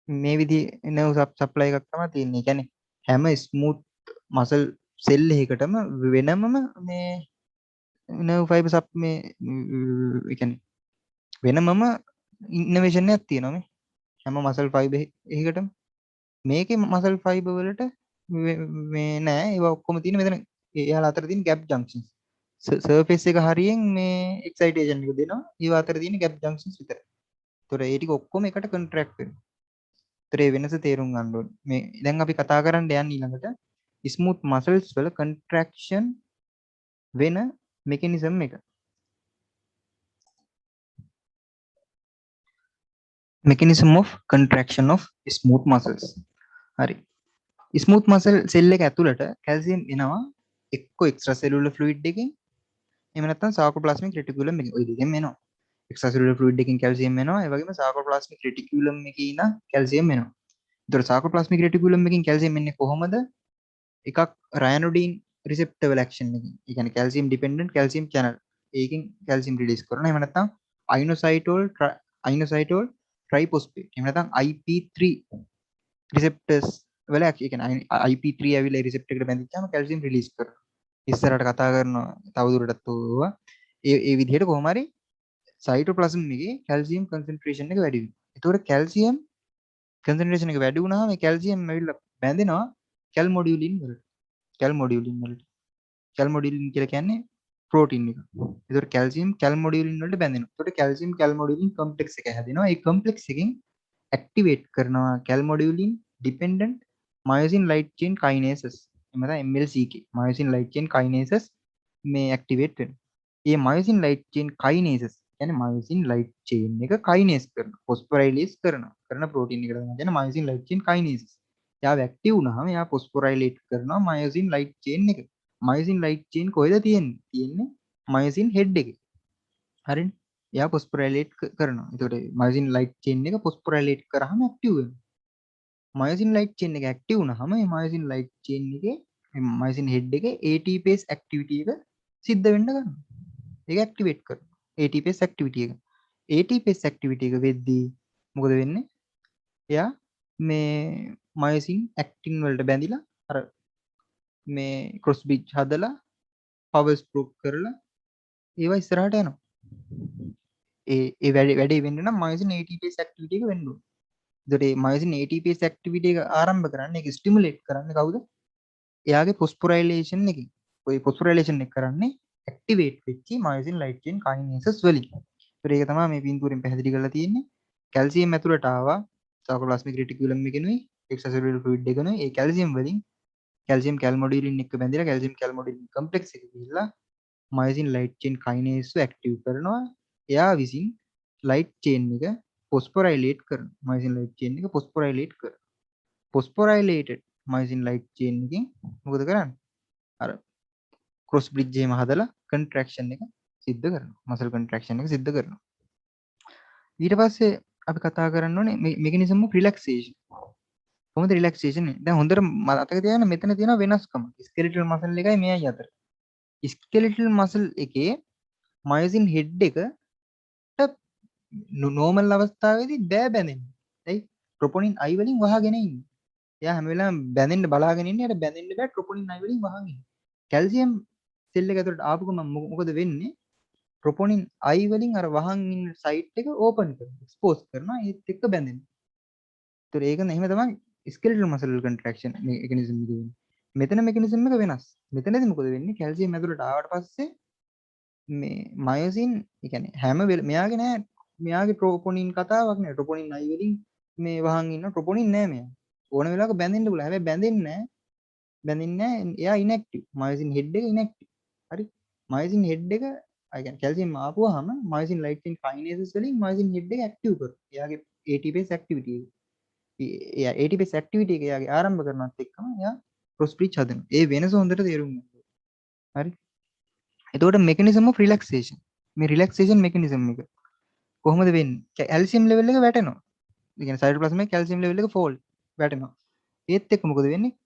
මේ විදිහේ නර්ව් සප්ලයි එකක් තමයි තියෙන්නේ. ඒ කියන්නේ හැම ස්මූත් මසල් සෙල් එකකටම වෙනමම මේ නර්ව් ෆයිබර් සප් මේ ඒ කියන්නේ වෙනමම ඉන්නෝවේෂන් එකක් තියෙනවා මේ හැම මසල් ෆයිබර් එකකටම. මේකේ මසල් ෆයිබර් වලට මේ නෑ ඒවා ඔක්කොම තියෙන මෙතන එයාලා අතර තියෙන ගැප් ජන්ක්ෂන්ස්. සර්ෆේස් එක හරියෙන් මේ එක්සයිටේෂන් එක දෙනවා. ඒවා අතර තියෙන ගැප් ජන්ක්ෂන්ස් විතරයි. ඒතොර ඒ ටික ඔක්කොම එකට කන්ට්‍රැක්ට් වෙනවා. ඒතොර ඒ වෙනස තේරුම් ගන්න ඕනේ. මේ දැන් අපි කතා කරන්න යන්නේ ඊළඟට ස්මූත් මසල්ස් වල කන්ට්‍රැක්ෂන් වෙන මෙකැනිසම් එක. mechanism of contraction of smooth muscles. හරි. ස්මූත් මසල් සෙල් එක ඇතුළට කැල්සියම් එනවා එක්ක එක්ස්ට්‍රා සෙලුලර් ෆ්ලුයිඩ් එකකින් එහෙම නැත්නම් සාර්කෝප්ලාස්මික් රෙටිකියුලම් එකකින්. ওই දෙකෙන්ම එනවා. එක්ස්ට්‍රා සෙලුලර් ෆ්ලුයිඩ් එකකින් කැල්සියම් එනවා. ඒ වගේම සාර්කෝප්ලාස්මික් රෙටිකියුලම් එකේ ඉඳන් කැල්සියම් එනවා. ඒතර සාර්කෝප්ලාස්මික් රෙටිකියුලම් එකකින් කැල්සියම් එන්නේ කොහොමද? එකක් රයනොඩින් රිසෙප්ටර් වල ඇක්ෂන් එකකින්. ඒ කියන්නේ කැල්සියම් ඩිපෙන්ඩන්ට් කැල්සියම් channel. ඒකෙන් කැල්සියම් රිලීස් කරනවා. එහෙම නැත්නම් අයිනෝසයිටෝල් ට්‍රයිෆොස්ෆේට්. එහෙම නැත්නම් IP3 රිසෙප්ටර්ස් වල ඒ කියන්නේ IP3 ඇවිල්ලා රිසෙප්ටර් එකට බැඳිච්චාම කැල්සියම් රිලීස් කරනවා. ඉස්සරහට කතා කරනවා තවදුරටත් ඕවා ඒ විදිහට කොහොම හරි සයිටෝප්ලාසම් එකේ කැල්සියම් කන්සන්ට්‍රේෂන් එක වැඩි වෙනවා. ඒතකොට කැල්සියම් කන්සන්ට්‍රේෂන් එක වැඩි වුණාම මේ කැල්සියම් ඇවිල්ලා බැඳෙනවා කැල්මොඩියුලින් වලට. කැල්මොඩියුලින් කියලා කියන්නේ ප්‍රෝටීන් එක. ඒතකොට කැල්සියම් කැල්මොඩියුලින් වලට බැඳෙනවා. ඒතකොට කැල්සියම් කැල්මොඩියුලින් කොම්ප්ලෙක්ස් එක හැදෙනවා. ඒ කොම්ප්ලෙක්ස් එකෙන් ඇක්ටිවේට් කරනවා calmodulin dependent myosin light chain kinases. එමෙතන MLCK myosin light chain kinases මේ ඇක්ටිවේට් වෙනවා. මේ මයොසින් ලයිට් චේන් කයිනේසස් කියන්නේ මයොසින් ලයිට් චේන් එක කයිනේස් කරනවා. ෆොස්ෆොරයිලේස් කරන ප්‍රෝටීන් එකට තමයි කියන්නේ මයොසින් ලයිට් චේන් කයිනේසස්. එයා ඇක්ටිව් වුණාම එයා ෆොස්ෆොරයිලේට් කරනවා මයොසින් ලයිට් චේන් එක. මයොසින් ලයිට් චේන් කොහෙද තියෙන්නේ? තියෙන්නේ මයොසින් හෙඩ් එකේ. හරිනේ. එයා ෆොස්ෆොරයිලේට් කරනවා. ඒතකොට මයොසින් ලයිට් චේන් එක ෆොස්ෆොරයිලේට් කරාම ඇක්ටිව් වෙනවා. මයොසින් ලයිට් චේන් එක ඇක්ටිව් වුණාම මේ මයොසින් ලයිට් චේන් එකේ මයොසින් හෙඩ් එකේ ATPase ඇක්ටිවිටි එක සිද්ධ වෙන්න ගන්නවා. ඒක ඇක්ටිවේට් කරනවා. ATPase ඇක්ටිවිටි එක. ATPase ඇක්ටිවිටි එක වෙද්දී මොකද වෙන්නේ? එයා මේ මයොසින් ඇක්ටින් වලට බැඳිලා අර මේ ක්‍රොස් බ්‍රිජ් හදලා පවර් ස්ට්‍රෝක් කරලා ඒවා ඉස්සරහට යනවා. ඒ වැඩේ වෙන්න නම් මයොසින් ATPase ඇක්ටිවිටි එක වෙන්න ඕනේ. ඒතකොට මේ මයොසින් ATPase ඇක්ටිවිටි එක ආරම්භ කරන්නේ ඒක ස්ටිමුලේට් කරන්නේ කවුද? එයාගේ ෆොස්ෆොරයිලේෂන් එකකින්. ඔය ෆොස්ෆොරයිලේෂන් එක කරන්නේ ඇක්ටිවේට් වෙච්ච මයොසින් ලයිට් චේන් කයිනේසස් වලින්. ඒතකොට ඒක තමයි මේ පින්තූරෙන් පැහැදිලි කරලා තියෙන්නේ. කැල්සියම් ඇතුළට ආවා සාර්කෝප්ලාස්මික් රෙටිකියුලම් එකෙනුයි එක්ස්ට්‍රාසෙලුලර් ෆ්ලුයිඩ් එකනුයි ඒ කැල්සියම් වලින් කැල්සියම් කැල්මොඩියුලින් එක්ක බැඳිලා කැල්සියම් කැල්මොඩියුලින් කොම්ප්ලෙක්ස් එක ගිහිල්ලා මයොසින් ලයිට් චේන් කයිනේස් ඇක්ටිව් කරනවා. එයා විසින් ලයිට් චේන් එක ෆොස්ෆොරයිලේට් කරනවා. මයොසින් ලයිට් චේන් එක ෆොස්ෆොරයිලේට් කරනවා. ෆොස්ෆොරයිලේටඩ් මයොසින් ලයිට් චේන් එකෙන් මොකද කරන්නේ? අර ක්‍රොස් බ්‍රිජ් එහෙම හදලා කන්ට්‍රැක්ෂන් එක සිද්ධ කරනවා. මසල් කන්ට්‍රැක්ෂන් එක සිද්ධ කරනවා. ඊට පස්සේ අපි කතා කරන්න ඕනේ මෙකනිසම් ඔෆ් රිලැක්සේෂන්. කොහොමද රිලැක්සේෂන්? දැන් හොඳට මතක තියාගන්න මෙතන තියෙන වෙනස්කම. ස්කෙලිටල් මසල් එකයි මෙයයි අතර. ස්කෙලිටල් මසල් එකේ මයොසින් හෙඩ් එකට නෝමල් අවස්ථාවේදී බෑ බැඳෙන්න. ඇයි? ට්‍රොපොනින් I වලින් වහගෙන ඉන්නේ. එයා හැම වෙලාවෙම බැඳෙන්න බලාගෙන ඉන්නේ. එයාට බැඳෙන්න බෑ ට්‍රොපොනින් I වලින් වහගෙන. කැල්සියම් සෙල් එක ඇතුළට ආපු ගමන් මොකද වෙන්නේ? ට්‍රොපොනින් I වලින් අර වහන් ඉන්න සයිට් එක ඕපන් කරනවා. එක්ස්පෝස් කරනවා. ඒත් එක්ක බැඳෙනවා. ඒතර ඒක එහෙම තමයි ස්කෙලිටල් මසල් කන්ට්‍රැක්ෂන් මෙකනිසම් එක වෙන්නේ. මෙතන මෙකනිසම් එක වෙනස්. මෙතනදී මොකද වෙන්නේ? කැල්සියම් ඇතුළට ආවට පස්සේ මේ මයොසින් ඒ කියන්නේ හැම මෙයාගේ නෑ මෙයාගේ ට්‍රොපොනින් කතාවක් නෑ. ට්‍රොපොනින් I වලින් මේ වහන් ඉන්න ට්‍රොපොනින් නෑ මෙයා. ඕන වෙලාවක බැඳෙන්න පුළුවන්. හැබැයි බැඳෙන්නේ නෑ. එයා ඉන්ඇක්ටිව්. මයොසින් හෙඩ් එක ඉන්ඇක්ටිව්. හරි. මයොසින් හෙඩ් එක ඒ කියන්නේ කැල්සියම් ආපුවාම මයොසින් ලයිට් චේන් කයිනේසස් වලින් මයොසින් හෙඩ් එක ඇක්ටිව් කරනවා. එයාගේ ATPase ඇක්ටිවිටි එක. එයා ATPase ඇක්ටිවිටි එක එයාගේ ආරම්භ කරනවත් එක්කම එයා ක්‍රොස් බ්‍රිජ් හදනවා. ඒ වෙනස හොඳට තේරුම් ගන්න. හරි. එතකොට මෙකනිසම් ඔෆ් රිලැක්සේෂන්. මේ රිලැක්සේෂන් මෙකනිසම් එක කොහොමද වෙන්නේ? කැල්සියම් ලෙවල් එක වැටෙනවා. ඒ කියන්නේ සයිටෝප්ලාසම් එකේ කැල්සියම් ලෙවල් එක ෆෝල් වැටෙනවා. ඒත් එක්ක මොකද වෙන්නේ?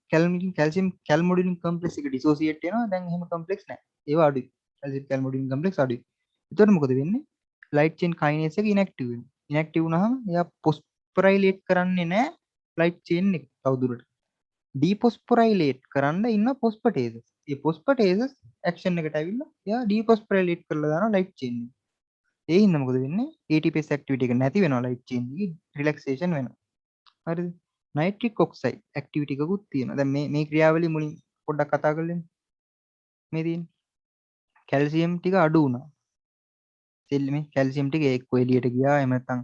කැල්සියම් කැල්මොඩියුලින් කොම්ප්ලෙක්ස් එක ඩිසෝසියේට් වෙනවා. දැන් එහෙම කොම්ප්ලෙක්ස් නැහැ. ඒවා අඩුයි. calcium calmodulin complex අඩුයි. එතකොට මොකද වෙන්නේ? light chain kinase එක inactive වෙනවා. inactive වුණාම එයා phosphorylate කරන්නේ නැහැ light chain එක තවදුරටත්. dephosphorylate කරන්න ඉන්න phosphatases. මේ phosphatases action එකට ඇවිල්ලා එයා dephosphorylate කරලා දානවා light chain එක. ඒ හින්දා මොකද වෙන්නේ? ATPase activity එක නැති වෙනවා light chain එකේ relaxation වෙනවා. හරිද? nitric oxide activity එකකුත් තියෙනවා. දැන් මේ ක්‍රියාවලිය මුලින් පොඩ්ඩක් කතා කරලෙමු. මේ තියෙන්නේ කැල්සියම් ටික අඩු වුණා. සෙල් මේ කැල්සියම් ටික එක්ක එළියට ගියා. එහෙම නැත්නම්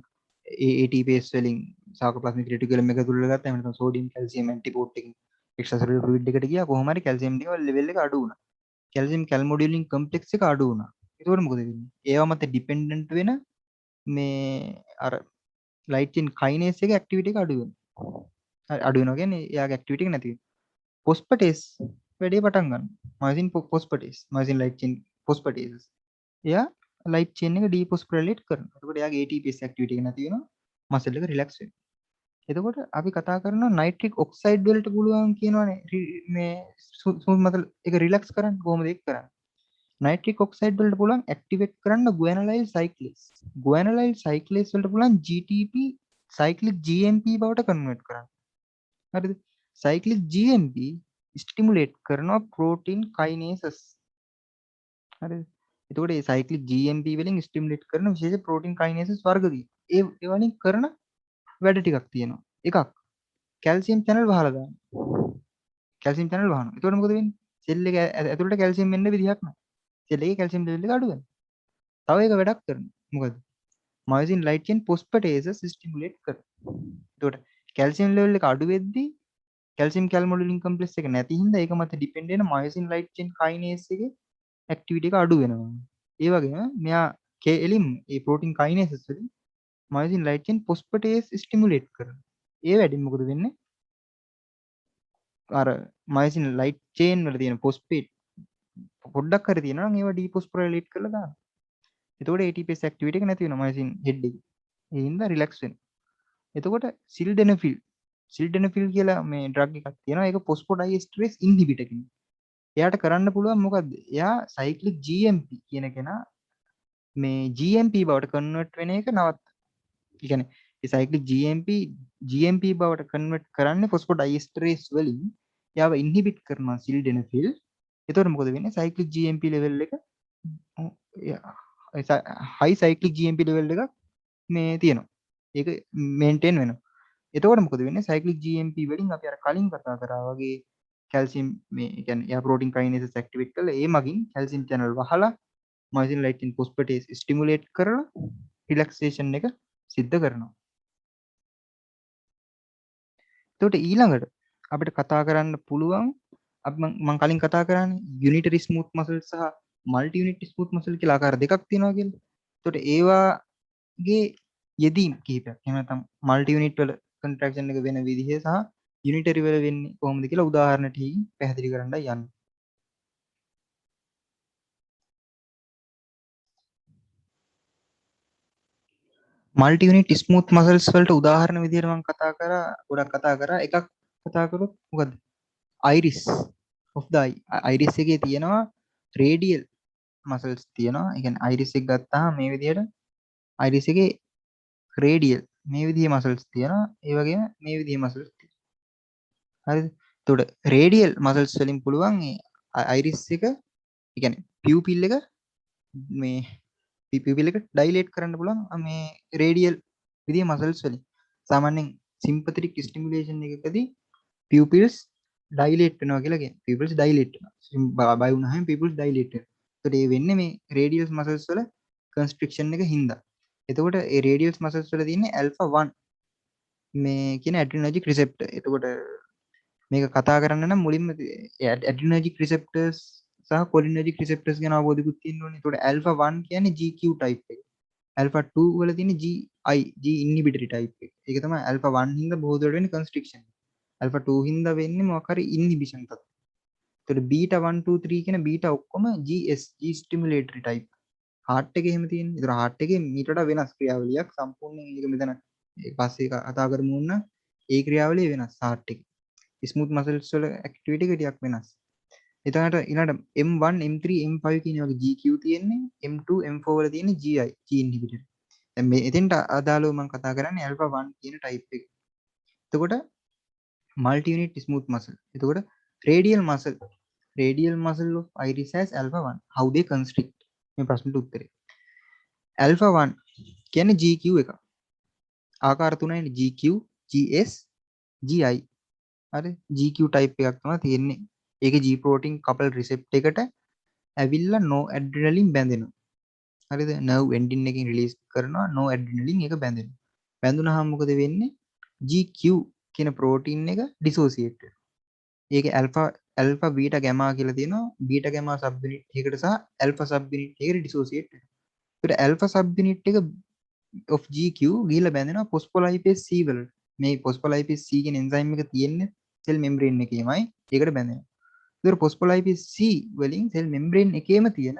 ATPase වලින් සාකෝප්ලාස්මික් රෙටිකියුලම් එක තුල ගත්තා. එහෙම නැත්නම් සෝඩියම් කැල්සියම් ඇන්ටිපෝට් එකකින් එක්ස්ට්‍රාසෙලුලර් ෆ්ලුයිඩ් එකට ගියා. කොහොම හරි කැල්සියම් ටික ලෙවල් එක අඩු වුණා. කැල්සියම් කැල්මොඩියුලින් කොම්ප්ලෙක්ස් එක අඩු වුණා. ඒකෝර මොකද වෙන්නේ? ඒවා මත ඩිපෙන්ඩන්ට් වෙන මේ අර ලයිට් චේන් කයිනේස් එකේ ඇක්ටිවිටි එක අඩු වෙනවා. හරි අඩු වෙනවා කියන්නේ එයාගේ ඇක්ටිවිටි එක නැති වෙනවා. ෆොස්ෆටේස් වැඩේ පටන් ගන්නවා. මයොසින් ෆොස්ෆටේස්, මයොසින් ලයිට් චේන් ෆොස්ෆටේසස්. එයා ලයිට් චේන් එක ඩීෆොස්ෆොරයිලේට් කරනවා. එතකොට එයාගේ ATPase ඇක්ටිවිටි එක නැති වෙනවා. මසල් එක රිලැක්ස් වෙනවා. එතකොට අපි කතා කරනවා නයිට්‍රික් ඔක්සයිඩ් වලට පුළුවන් කියනවනේ මේ ස්මූත් මසල් එක රිලැක්ස් කරන්න කොහොමද ඒක කරන්නේ? නයිට්‍රික් ඔක්සයිඩ් වලට පුළුවන් ඇක්ටිවේට් කරන්න ගුවැනලයිල් සයික්ලේස්. ගුවැනලයිල් සයික්ලේස් වලට පුළුවන් GTP cyclic GMP බවට කන්වර්ට් කරන්න. හරිද? cyclic GMP ස්ටිමුලේට් කරනවා ප්‍රෝටීන් කයිනේසස්. හරිද? එතකොට මේ cyclic GMP වලින් ස්ටිමුලේට් කරන විශේෂ ප්‍රෝටීන් කයිනේසස් වර්ග තියෙනවා. ඒ වලින් කරන වැඩ ටිකක් තියෙනවා. එකක් කැල්සියම් channel වහලා දානවා. Calcium channel වහනවා. එතකොට මොකද වෙන්නේ? සෙල් එක ඇතුළට කැල්සියම් එන්න විදිහක් නැහැ. සෙල් එකේ කැල්සියම් ලෙවල් එක අඩු වෙනවා. තව එක වැඩක් කරනවා. මොකද? මයොසින් ලයිට් චේන් ෆොස්ෆටේසස් ස්ටිමුලේට් කරනවා. එතකොට කැල්සියම් ලෙවල් එක අඩු වෙද්දී කැල්සියම් කැල්මොඩුලින් කොම්ප්ලෙක්ස් එක නැති හින්දා ඒක මත ඩිපෙන්ඩ් වෙන මයොසින් ලයිට් චේන් කයිනේස් එකේ ඇක්ටිවිටි එක අඩු වෙනවා. ඒ වගේම මෙයා එලින් මේ ප්‍රෝටීන් කයිනේසස් වලින් මයොසින් ලයිට් චේන් ෆොස්ෆටේස් ස්ටිමුලේට් කරනවා. ඒ වැඩින් මොකද වෙන්නේ? අර මයොසින් ලයිට් චේන් වල තියෙන ෆොස්ෆේට් පොඩ්ඩක් හරි තියෙනවා නම් ඒවා ඩීෆොස්ෆොරයිලේට් කරලා දානවා. එතකොට ATPase ඇක්ටිවිටි එක නැති වෙනවා මයොසින් හෙඩ් එකේ. ඒ හින්දා රිලැක්ස් වෙනවා. එතකොට සිල්ඩෙනෆිල් කියලා මේ ඩ්‍රග් එකක් තියෙනවා. ඒක ෆොස්ෆෝඩයිඑස්ටරේස් ඉන්හිබිටර් කෙනෙක්. එයාට කරන්න පුළුවන් මොකද්ද? එයා සයික්ලික් GMP කියන කෙනා මේ GMP බවට කන්වර්ට් වෙන එක නවත්ත. ඒ කියන්නේ ඒ සයික්ලික් GMP බවට කන්වර්ට් කරන්නේ ෆොස්ෆෝඩයිඑස්ටරේස් වලින් එයාව ඉන්හිබිට් කරනවා සිල්ඩෙනෆිල්. එතකොට මොකද වෙන්නේ? සයික්ලික් GMP ලෙවල් එක හයි සයික්ලික් GMP ලෙවල් එකක් මේ තියෙනවා. ඒක මේන්ටේන් වෙනවා. එතකොට මොකද වෙන්නේ? සයික්ලික් GMP වලින් අපි අර කලින් කතා කරා වගේ කැල්සියම් මේ කියන්නේ යා ප්‍රෝටීන් කයිනේසස් ඇක්ටිවේට් කරලා ඒ මගින් කැල්සියම් channel වහලා මයොසින් ලයිට් චේන් ෆොස්ෆටේස් ස්ටිමුලේට් කරලා රිලැක්සේෂන් එක සිද්ධ කරනවා. එතකොට ඊළඟට අපිට කතා කරන්න පුළුවන් අපි මම කලින් කතා කරානේ යුනිටරි ස්මූත් මසල් සහ මල්ටි යුනිට් ස්මූත් මසල් කියලා ආකාර දෙකක් තියෙනවා කියලා. එතකොට ඒවාගේ යෙදීම් කිහිපයක්. එහෙම නැත්නම් මල්ටි යුනිට් වල කන්ට්‍රැක්ෂන් එක වෙන විදිහ සහ යුනිටරි වල වෙන්නේ කොහොමද කියලා උදාහරණ ටිකකින් පැහැදිලි කරන්නයි යන්නේ. මල්ටි යුනිට් ස්මූත් මසල්ස් වලට උදාහරණ විදිහට මම ගොඩක් කතා කරා. එකක් කතා කරොත් මොකද්ද? iris of the eye. iris එකේ තියෙනවා radial muscles තියෙනවා. ඒ කියන්නේ iris එක ගත්තාම මේ විදිහට iris එකේ radial මේ විදිහේ muscles තියෙනවා. ඒ වගේම මේ විදිහේ muscles තියෙනවා. හරිද? එතකොට radial muscles වලින් පුළුවන් මේ iris එක ඒ කියන්නේ pupil එක මේ pupil එක dilate කරන්න පුළුවන් මේ radial විදිහේ muscles වලින්. සාමාන්‍යයෙන් sympathetic stimulation එකකදී pupils dilate වෙනවා කියලා කියන්නේ. pupils dilate වෙනවා. බය වුණාම pupils dilate වෙනවා. ඒකට ඒ වෙන්නේ මේ radial muscles වල constriction එක හින්දා. එතකොට ඒ radial muscles වල තියෙන්නේ alpha 1 මේ කියන adrenergic receptor. එතකොට මේක කතා කරන්න නම් මුලින්ම adrenergic receptors සහ cholinergic receptors ගැන අවබෝධයකුත් තියෙන්න ඕනේ. එතකොට alpha 1 කියන්නේ GQ type එක. alpha 2 වල තියෙන GI G inhibitory type එක. ඒක තමයි alpha 1 හින්දා බොහෝ දුරට වෙන්නේ constriction. alpha 2 හින්දා වෙන්නේ මොකක් හරි inhibition තත්ත්වයක්. එතකොට beta 1 2 3 කියන beta ඔක්කොම GS G stimulatory type. heart එකේ එහෙම තියෙන්නේ. ඒතර heart එකේ මීට වඩා වෙනස් ක්‍රියාවලියක් සම්පූර්ණයෙන් ඒක මෙතන පස්සේ කතා කරමු නම් ඒ ක්‍රියාවලිය වෙනස් heart එකේ. smooth muscles වල activity එක ටිකක් වෙනස්. එතනට ඊළඟට M1 M3 M5 කියන වගේ GQ තියෙන්නේ M2 M4 වල තියෙන්නේ GI G inhibitor. දැන් මේ එතෙන්ට අදාළව මම කතා කරන්නේ alpha 1 කියන type එක. එතකොට multi unit smooth muscle. එතකොට radial muscle of iris has alpha 1. How they constrict? මේ ප්‍රශ්නෙට උත්තරේ. alpha 1 කියන්නේ GQ එක. ආකාර තුනයි GQ, GS, GI. හරි GQ type එකක් තමයි තියෙන්නේ. ඒකේ G protein couple receptor එකට ඇවිල්ලා no adrenaline බැඳෙනවා. හරිද? nerve ending එකකින් release කරනවා no adrenaline එක බැඳෙනවා. බැඳුනහම මොකද වෙන්නේ? GQ කියන protein එක dissociate වෙනවා. ඒකේ alpha beta gamma කියලා තියෙනවා. beta gamma subunit එකකට සහ alpha subunit එකකට dissociate වෙනවා. ඒකට alpha subunit එක of GQ ගිහිල්ලා බැඳෙනවා phospholipase C වලට. මේ phospholipase C කියන enzyme එක තියෙන්නේ cell membrane එකේමයි. ඒකට බැඳෙනවා. ඒතර phospholipase C වලින් cell membrane එකේම තියෙන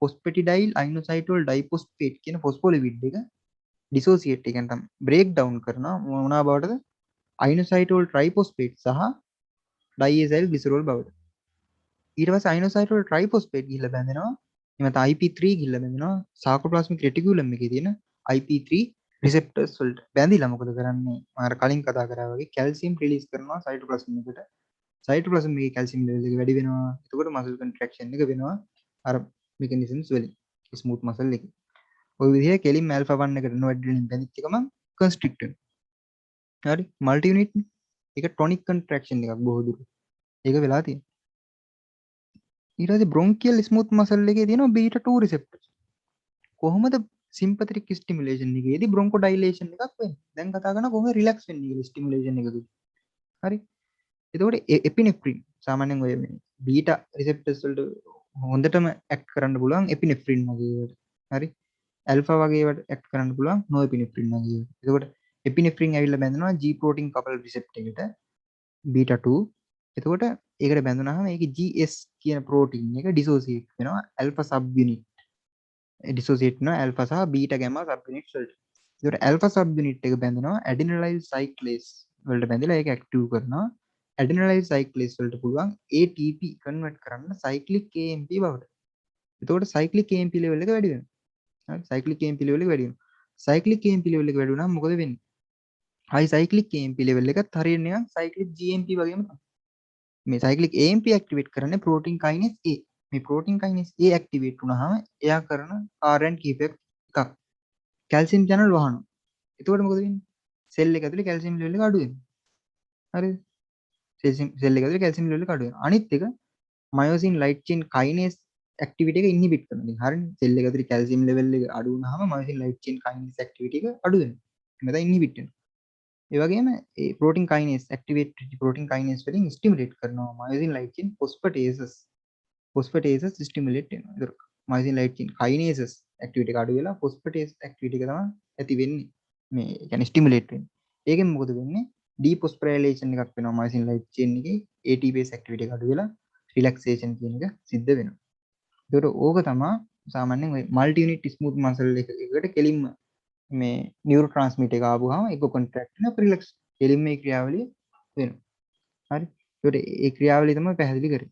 phosphatidyl inositol diphosphate කියන phospholipid එක dissociate එක නැත්නම් break down කරනවා මොනවා බවටද inositol triphosphate සහ diacyl glycerol බවට. ඊට පස්සේ inositol triphosphate ගිහිල්ලා බැඳෙනවා එමෙත IP3 ගිහිල්ලා බැඳෙනවා sarcoplasmic reticulum එකේ තියෙන IP3 receptors වලට. බැඳිලා මොකද කරන්නේ? මම කලින් කතා කරා වගේ calcium release කරනවා cytoplasm එකට. cytoplasm එකේ calcium level එක වැඩි වෙනවා. එතකොට muscle contraction එක වෙනවා. අර mechanisms වලින් smooth muscle එකේ. ඔය විදිහේ කෙලින්ම alpha 1 එකට no adrenaline බැඳිච්ච ගමන් constrict වෙනවා. හරි multi unit එක tonic contraction එකක් බොහෝ දුර. ඒක වෙලා තියෙනවා. ඊට පස්සේ bronchial smooth muscle එකේ තියෙනවා beta 2 receptors. කොහොමද sympathetic stimulation එකේදී bronchodilation එකක් වෙන්නේ? දැන් කතා කරනවා කොහොමද relax වෙන්නේ කියලා stimulation එකකදී. හරි. එතකොට epinephrine සාමාන්‍යයෙන් ඔය බීටා රිසෙප්ටර්ස් වලට හොඳටම ඇක්ට් කරන්න පුළුවන් epinephrine වගේ ඒවාට. හරි. alpha වගේ ඒවාට ඇක්ට් කරන්න පුළුවන් norepinephrine වගේ ඒවාට. එතකොට epinephrine ඇවිල්ලා බැඳෙනවා G protein couple receptor එකට beta 2. එතකොට ඒකට බැඳුනහම ඒකේ GS කියන protein එක dissociate වෙනවා alpha subunit. dissociate වෙනවා alpha සහ beta gamma subunits වලට. ඒකට alpha subunit එක බැඳෙනවා adenylyl cyclase වලට බැඳලා ඒක active කරනවා. adenylyl cyclase වලට පුළුවන් ATP convert කරන්න cyclic AMP බවට. එතකොට cyclic AMP level එක වැඩි වෙනවා. හරි cyclic AMP level එක වැඩි වෙනවා. cyclic AMP level එක වැඩි වුණාම මොකද වෙන්නේ? high cyclic AMP level එකත් හරියට නිකන් cyclic GMP වගේම තමයි. මේ cyclic AMP activate කරන්නේ protein kinase A. මේ protein kinase A activate වුණාම එයා කරන කාර්යයන් කිහිපයක් එකක්. calcium channel වහනවා. එතකොට මොකද වෙන්නේ? cell එක ඇතුලේ calcium level එක අඩු වෙනවා. හරිද? cell එක ඇතුලේ calcium level එක අඩු වෙනවා. අනිත් එක myosin light chain kinase activity එක inhibit කරනවා. ඉතින් හරිනේ cell එක ඇතුලේ calcium level එක අඩු වුණාම myosin light chain kinase activity එක අඩු වෙනවා. එතන inhibit වෙනවා. ඒ වගේම ඒ protein kinase activate protein kinase වලින් stimulate කරනවා myosin light chain phosphatases stimulate වෙනවා. ඒක myosin light chain kinases activity එක අඩු වෙලා phosphatase activity එක තමයි ඇති වෙන්නේ. මේ කියන්නේ stimulate වෙන්නේ. ඒකෙන් මොකද වෙන්නේ? dephosphorylation එකක් වෙනවා myosin light chain එකේ ATPase activity එක අඩු වෙලා relaxation කියන එක සිද්ධ වෙනවා. ඒකට ඕක තමයි සාමාන්‍යයෙන් ඔය multi unit smooth muscle එකකට කෙලින්ම මේ neurotransmitter එක ආවම ඒක contract වෙනවා relax කෙලින්ම මේ ක්‍රියාවලිය වෙනවා. හරි. ඒකට ඒ ක්‍රියාවලිය තමයි පැහැදිලි කරේ.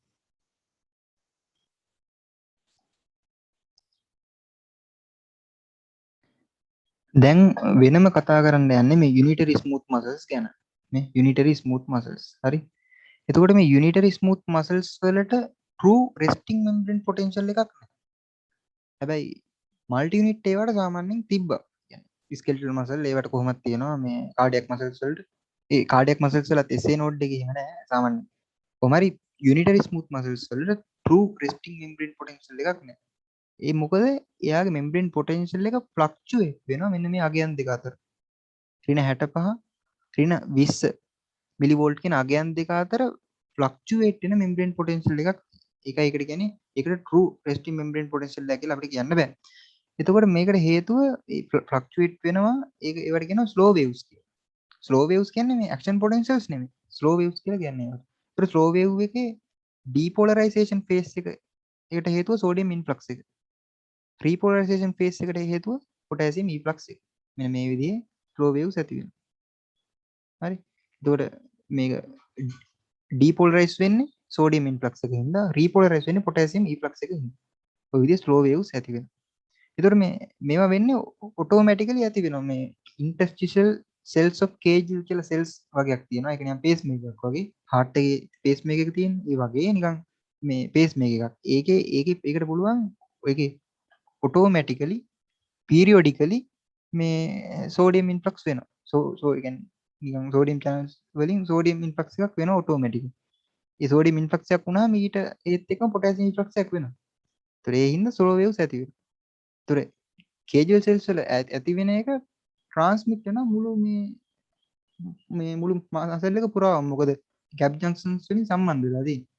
දැන් වෙනම කතා කරන්න යන්නේ මේ unitary smooth muscles ගැන. මේ unitary smooth muscles. හරි. එතකොට මේ unitary smooth muscles වලට true resting membrane potential එකක් නැහැ. හැබැයි multi unit ඒවට සාමාන්‍යයෙන් තිබ්බා. කියන්නේ skeletal muscle ඒවට කොහොමද තියෙනවා මේ cardiac muscles වලට. ඒ cardiac muscles වලත් SA node එකේ එහෙම නැහැ සාමාන්‍යයෙන්. කොහොම හරි unitary smooth muscles වලට true resting membrane potential එකක් නැහැ. ඒ මොකද එයාගේ membrane potential එක fluctuate වෙනවා මෙන්න මේ අගයන් දෙක අතර. ඍණ 65 ඍණ 20 මිලිවෝල්ට් කියන අගයන් දෙක අතර fluctuate වෙන membrane potential එකක්. ඒකයි ඒකට කියන්නේ ඒකට true resting membrane potential එක කියලා අපිට කියන්න බෑ. එතකොට මේකට හේතුව fluctuate වෙනවා ඒවට කියනවා slow waves කියලා. slow waves කියන්නේ මේ action potentials නෙමෙයි. slow waves කියලා කියන්නේ ඒවට. ඒතර slow wave එකේ depolarization phase එකට හේතුව sodium influx එක. repolarization phase එකට හේතුව potassium efflux එක. මෙන්න මේ විදිහේ slow waves ඇති වෙනවා. හරි. එතකොට මේක depolarize වෙන්නේ සෝඩියම් ඉන්ෆ්ලක්ස් එකකින් හින්දා රීපොලරයිස් වෙන්නේ පොටෑසියම් ඊෆ්ලක්ස් එකකින් හින්දා. ඔය විදිහේ ස්ලෝ වේව්ස් ඇති වෙනවා. ඒතකොට මේවා වෙන්නේ ඔටෝමැටිකලි ඇති වෙනවා. මේ ඉන්ටර්ස්ටිෂල් සෙල්ස් ඔෆ් කේජ් කියලා සෙල්ස් වගේක් තියෙනවා. ඒක නිකන් පේස් මේකර් එකක් වගේ. හાર્ට් එකේ පේස් මේකර් එක තියෙන. ඒ වගේ නිකන් මේ පේස් මේකර් එකක්. ඒකට පුළුවන් ඒකේ ඔටෝමැටිකලි පීරියොඩිකලි මේ සෝඩියම් ඉන්ෆ්ලක්ස් වෙනවා. සෝ ඒ කියන්නේ නිකන් සෝඩියම් චැනල්ස් වලින් සෝඩියම් ඉන්ෆ්ලක්ස් එකක් වෙනවා ඔටෝමැටිකලි. ඒ සෝඩියම් ඉන්ෆ්ලක්ස් එකක් වුණාම ඊට ඒත් එක්කම පොටෑසියම් ඉන්ෆ්ලක්ස් එකක් වෙනවා. ඒතර ඒ හින්දා ස්ලෝ වේව්ස් ඇති වෙනවා. ඒතර කේජුවල් සෙල්ස් වල ඇති වෙන එක ට්‍රාන්ස්මිට් වෙන මුළු මසල් එක පුරාම. මොකද ගැප් ජන්ක්ෂන්ස් වලින් සම්බන්ධ වෙලා තියෙන්නේ.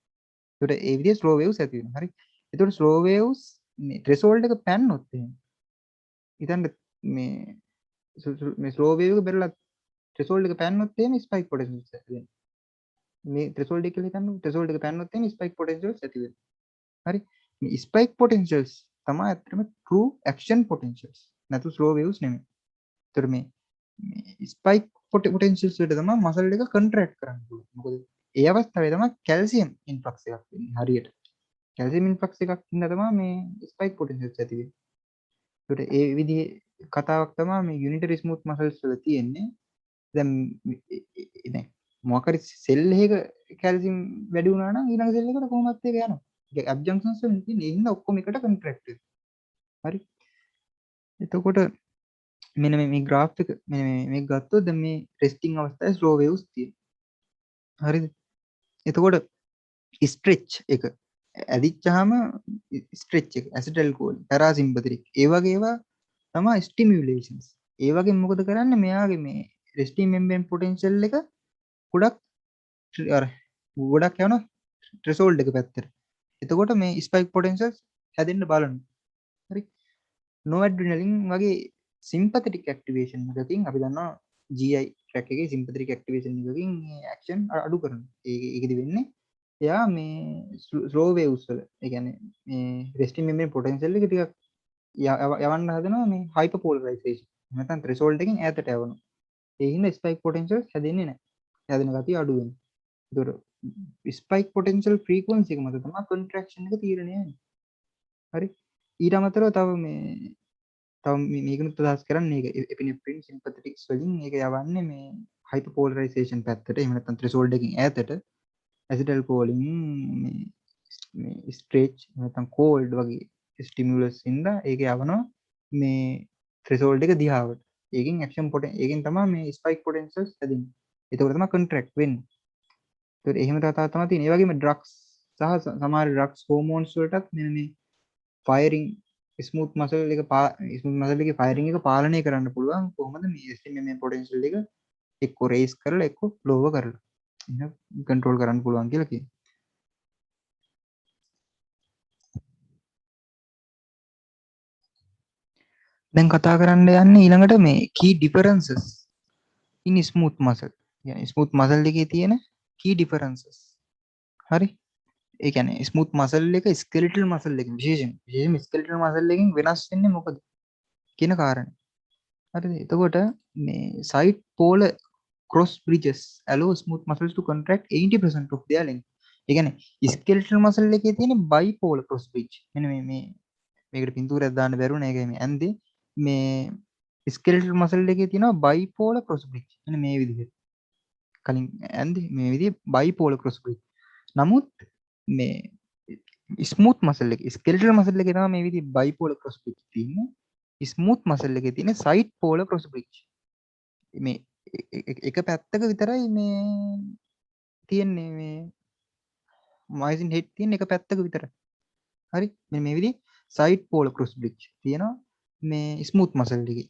ඒතර ඒ විදිහේ ස්ලෝ වේව්ස් ඇති වෙනවා. හරි. ඒතර ස්ලෝ වේව්ස් මේ ත්‍රෙෂෝල්ඩ් එක පැන්නොත් එහෙම. ඉතින් මේ ස්ලෝ වේව් එක බෙරලා ත්‍රෙෂෝල්ඩ් එක පැන්නොත් එහෙම ස්පයික් පොටෙන්ෂියල්ස් ඇති වෙනවා. මේ ත්‍රෙෂෝල්ඩ් එක කියලා හිතන්න. ත්‍රෙෂෝල්ඩ් එක පැන්නොත් එහෙම ස්පයික් පොටෙන්ෂියල්ස් ඇති වෙනවා. හරි. මේ ස්පයික් පොටෙන්ෂියල්ස් තමයි ඇත්තටම true action potentials. නැතු ස්ලෝ වේව්ස් නෙමෙයි. ඒතර මේ ස්පයික් පොටෙන්ෂියල්ස් වලට තමයි මසල් එක කන්ට්‍රැක්ට් කරන්න පුළුවන්. මොකද ඒ අවස්ථාවේ තමයි කැල්සියම් ඉන්ෆ්ලක්ස් එකක් වෙන්නේ. හරියට. කැල්සියම් ඉන්ෆ්ලක්ස් එකක් ඉන්න තමයි මේ ස්පයික් පොටෙන්ෂියල්ස් ඇති වෙන්නේ. ඒතර ඒ විදිහේ කතාවක් තමයි මේ යුනිටරි ස්මූත් මසල්ස් වල තියෙන්නේ. දැන් මොකක් හරි සෙල් එකක කැල්සියම් වැඩි වුණා නම් ඊළඟ සෙල් එකට කොහොමත් ඒක යනවා. ඒක ඇබ්ජන්ක්ෂන්ස් වලින් තියෙන ඒ හින්දා ඔක්කොම එකට කන්ට්‍රැක්ට් වෙනවා. හරි. එතකොට මෙන්න මේ graph එක මෙන්න මේක ගත්තොත් දැන් මේ resting අවස්ථාවේ slow waves තියෙනවා. හරිද? එතකොට stretch එක ඇදිච්චාම stretch එක acetylcholine parasympathetic ඒ වගේ ඒවා තමයි stimulations. ඒ වගේ මොකද කරන්නේ මෙයාගේ මේ resting membrane potential එක ගොඩක් යනවා threshold එක පැත්තට. එතකොට මේ spike potentials හැදෙන්න බලනවා. හරි. noradrenaline වගේ sympathetic activation එකකින් අපි දන්නවා GI tract එකේ sympathetic activation එකකින් action අඩු කරනවා. ඒකෙදි වෙන්නේ එයා මේ slow waves වල ඒ කියන්නේ මේ resting membrane potential එක ටිකක් යවන්න හදනවා මේ hyperpolarization. නැත්නම් threshold එකකින් ඈතට යවනවා. ඒ හින්දා spike potentials හැදෙන්නේ නැහැ. හැදෙන ගතිය අඩු වෙනවා. ඒතකොට spike potential frequency එක මත තමයි contraction එක තීරණය වෙන්නේ. හරි. ඊට අමතරව තව මේකනුත් අදහස් කරන්නේ ඒක එපිනෙෆ්‍රින් සිම්පැතටික්ස් වලින් ඒක යවන්නේ මේ hyperpolarization පැත්තට. එහෙම නැත්නම් threshold එකකින් ඈතට acetylcholine මේ stretch නැත්නම් cold වගේ stimulus ඉඳලා ඒක යවනවා මේ threshold එක දිහාවට. ඒකෙන් action ඒකෙන් තමයි මේ spike potentials හැදෙන්නේ. ඒක තමයි contract වෙන්නේ. ඒත් එහෙම තාතා තමයි තියෙන්නේ. ඒ වගේම drugs සහ සමහර drugs hormones වලටත් මෙන්න මේ firing ස්මූත් මසල් එක ස්මූත් මසල් එකේ ෆයරින් එක පාලනය කරන්න පුළුවන් කොහොමද මේ SMM පොටෙන්ෂල් එක එක්ක රේස් කරලා එක්ක ලෝව කරලා එහෙනම් කන්ට්‍රෝල් කරන්න පුළුවන් කියලා කියනවා. දැන් කතා කරන්න යන්නේ ඊළඟට මේ key differences in smooth muscle. يعني smooth muscle එකේ තියෙන key differences. හරි. ඒ කියන්නේ ස්මූත් මසල් එක ස්කෙලිටල් මසල් එකකින් විශේෂයෙන් ස්කෙලිටල් මසල් එකකින් වෙනස් වෙන්නේ මොකද කියන කාරණේ. හරිද? එතකොට මේ side polar cross bridges allow smooth muscles to contract 80% of their length. ඒ කියන්නේ ස්කෙලිටල් මසල් එකේ තියෙන bipolar cross bridge. මෙන්න මේකට පින්තූරයක් දාන්න බැරුණා. ඒකයි මේ ඇන්දේ මේ ස්කෙලිටල් මසල් එකේ තියෙනවා bipolar cross bridge. මෙන්න මේ විදිහට. කලින් ඇන්දේ මේ විදිහේ bipolar cross bridge. නමුත් මේ ස්මූත් මසල් එක ස්කෙලිටල් මසල් එකේ තමයි මේ විදිහේ බයිපෝලර් ක්‍රොස් බ්‍රිජ් තියෙන්නේ. ස්මූත් මසල් එකේ තියෙන සයිඩ් පෝලර් ක්‍රොස් බ්‍රිජ්. මේ එක පැත්තක විතරයි මේ තියෙන්නේ මේ මයසින් හෙඩ් තියෙන එක පැත්තක විතරයි. හරි. මේ විදිහේ සයිඩ් පෝලර් ක්‍රොස් බ්‍රිජ් තියෙනවා මේ ස්මූත් මසල් එකේ.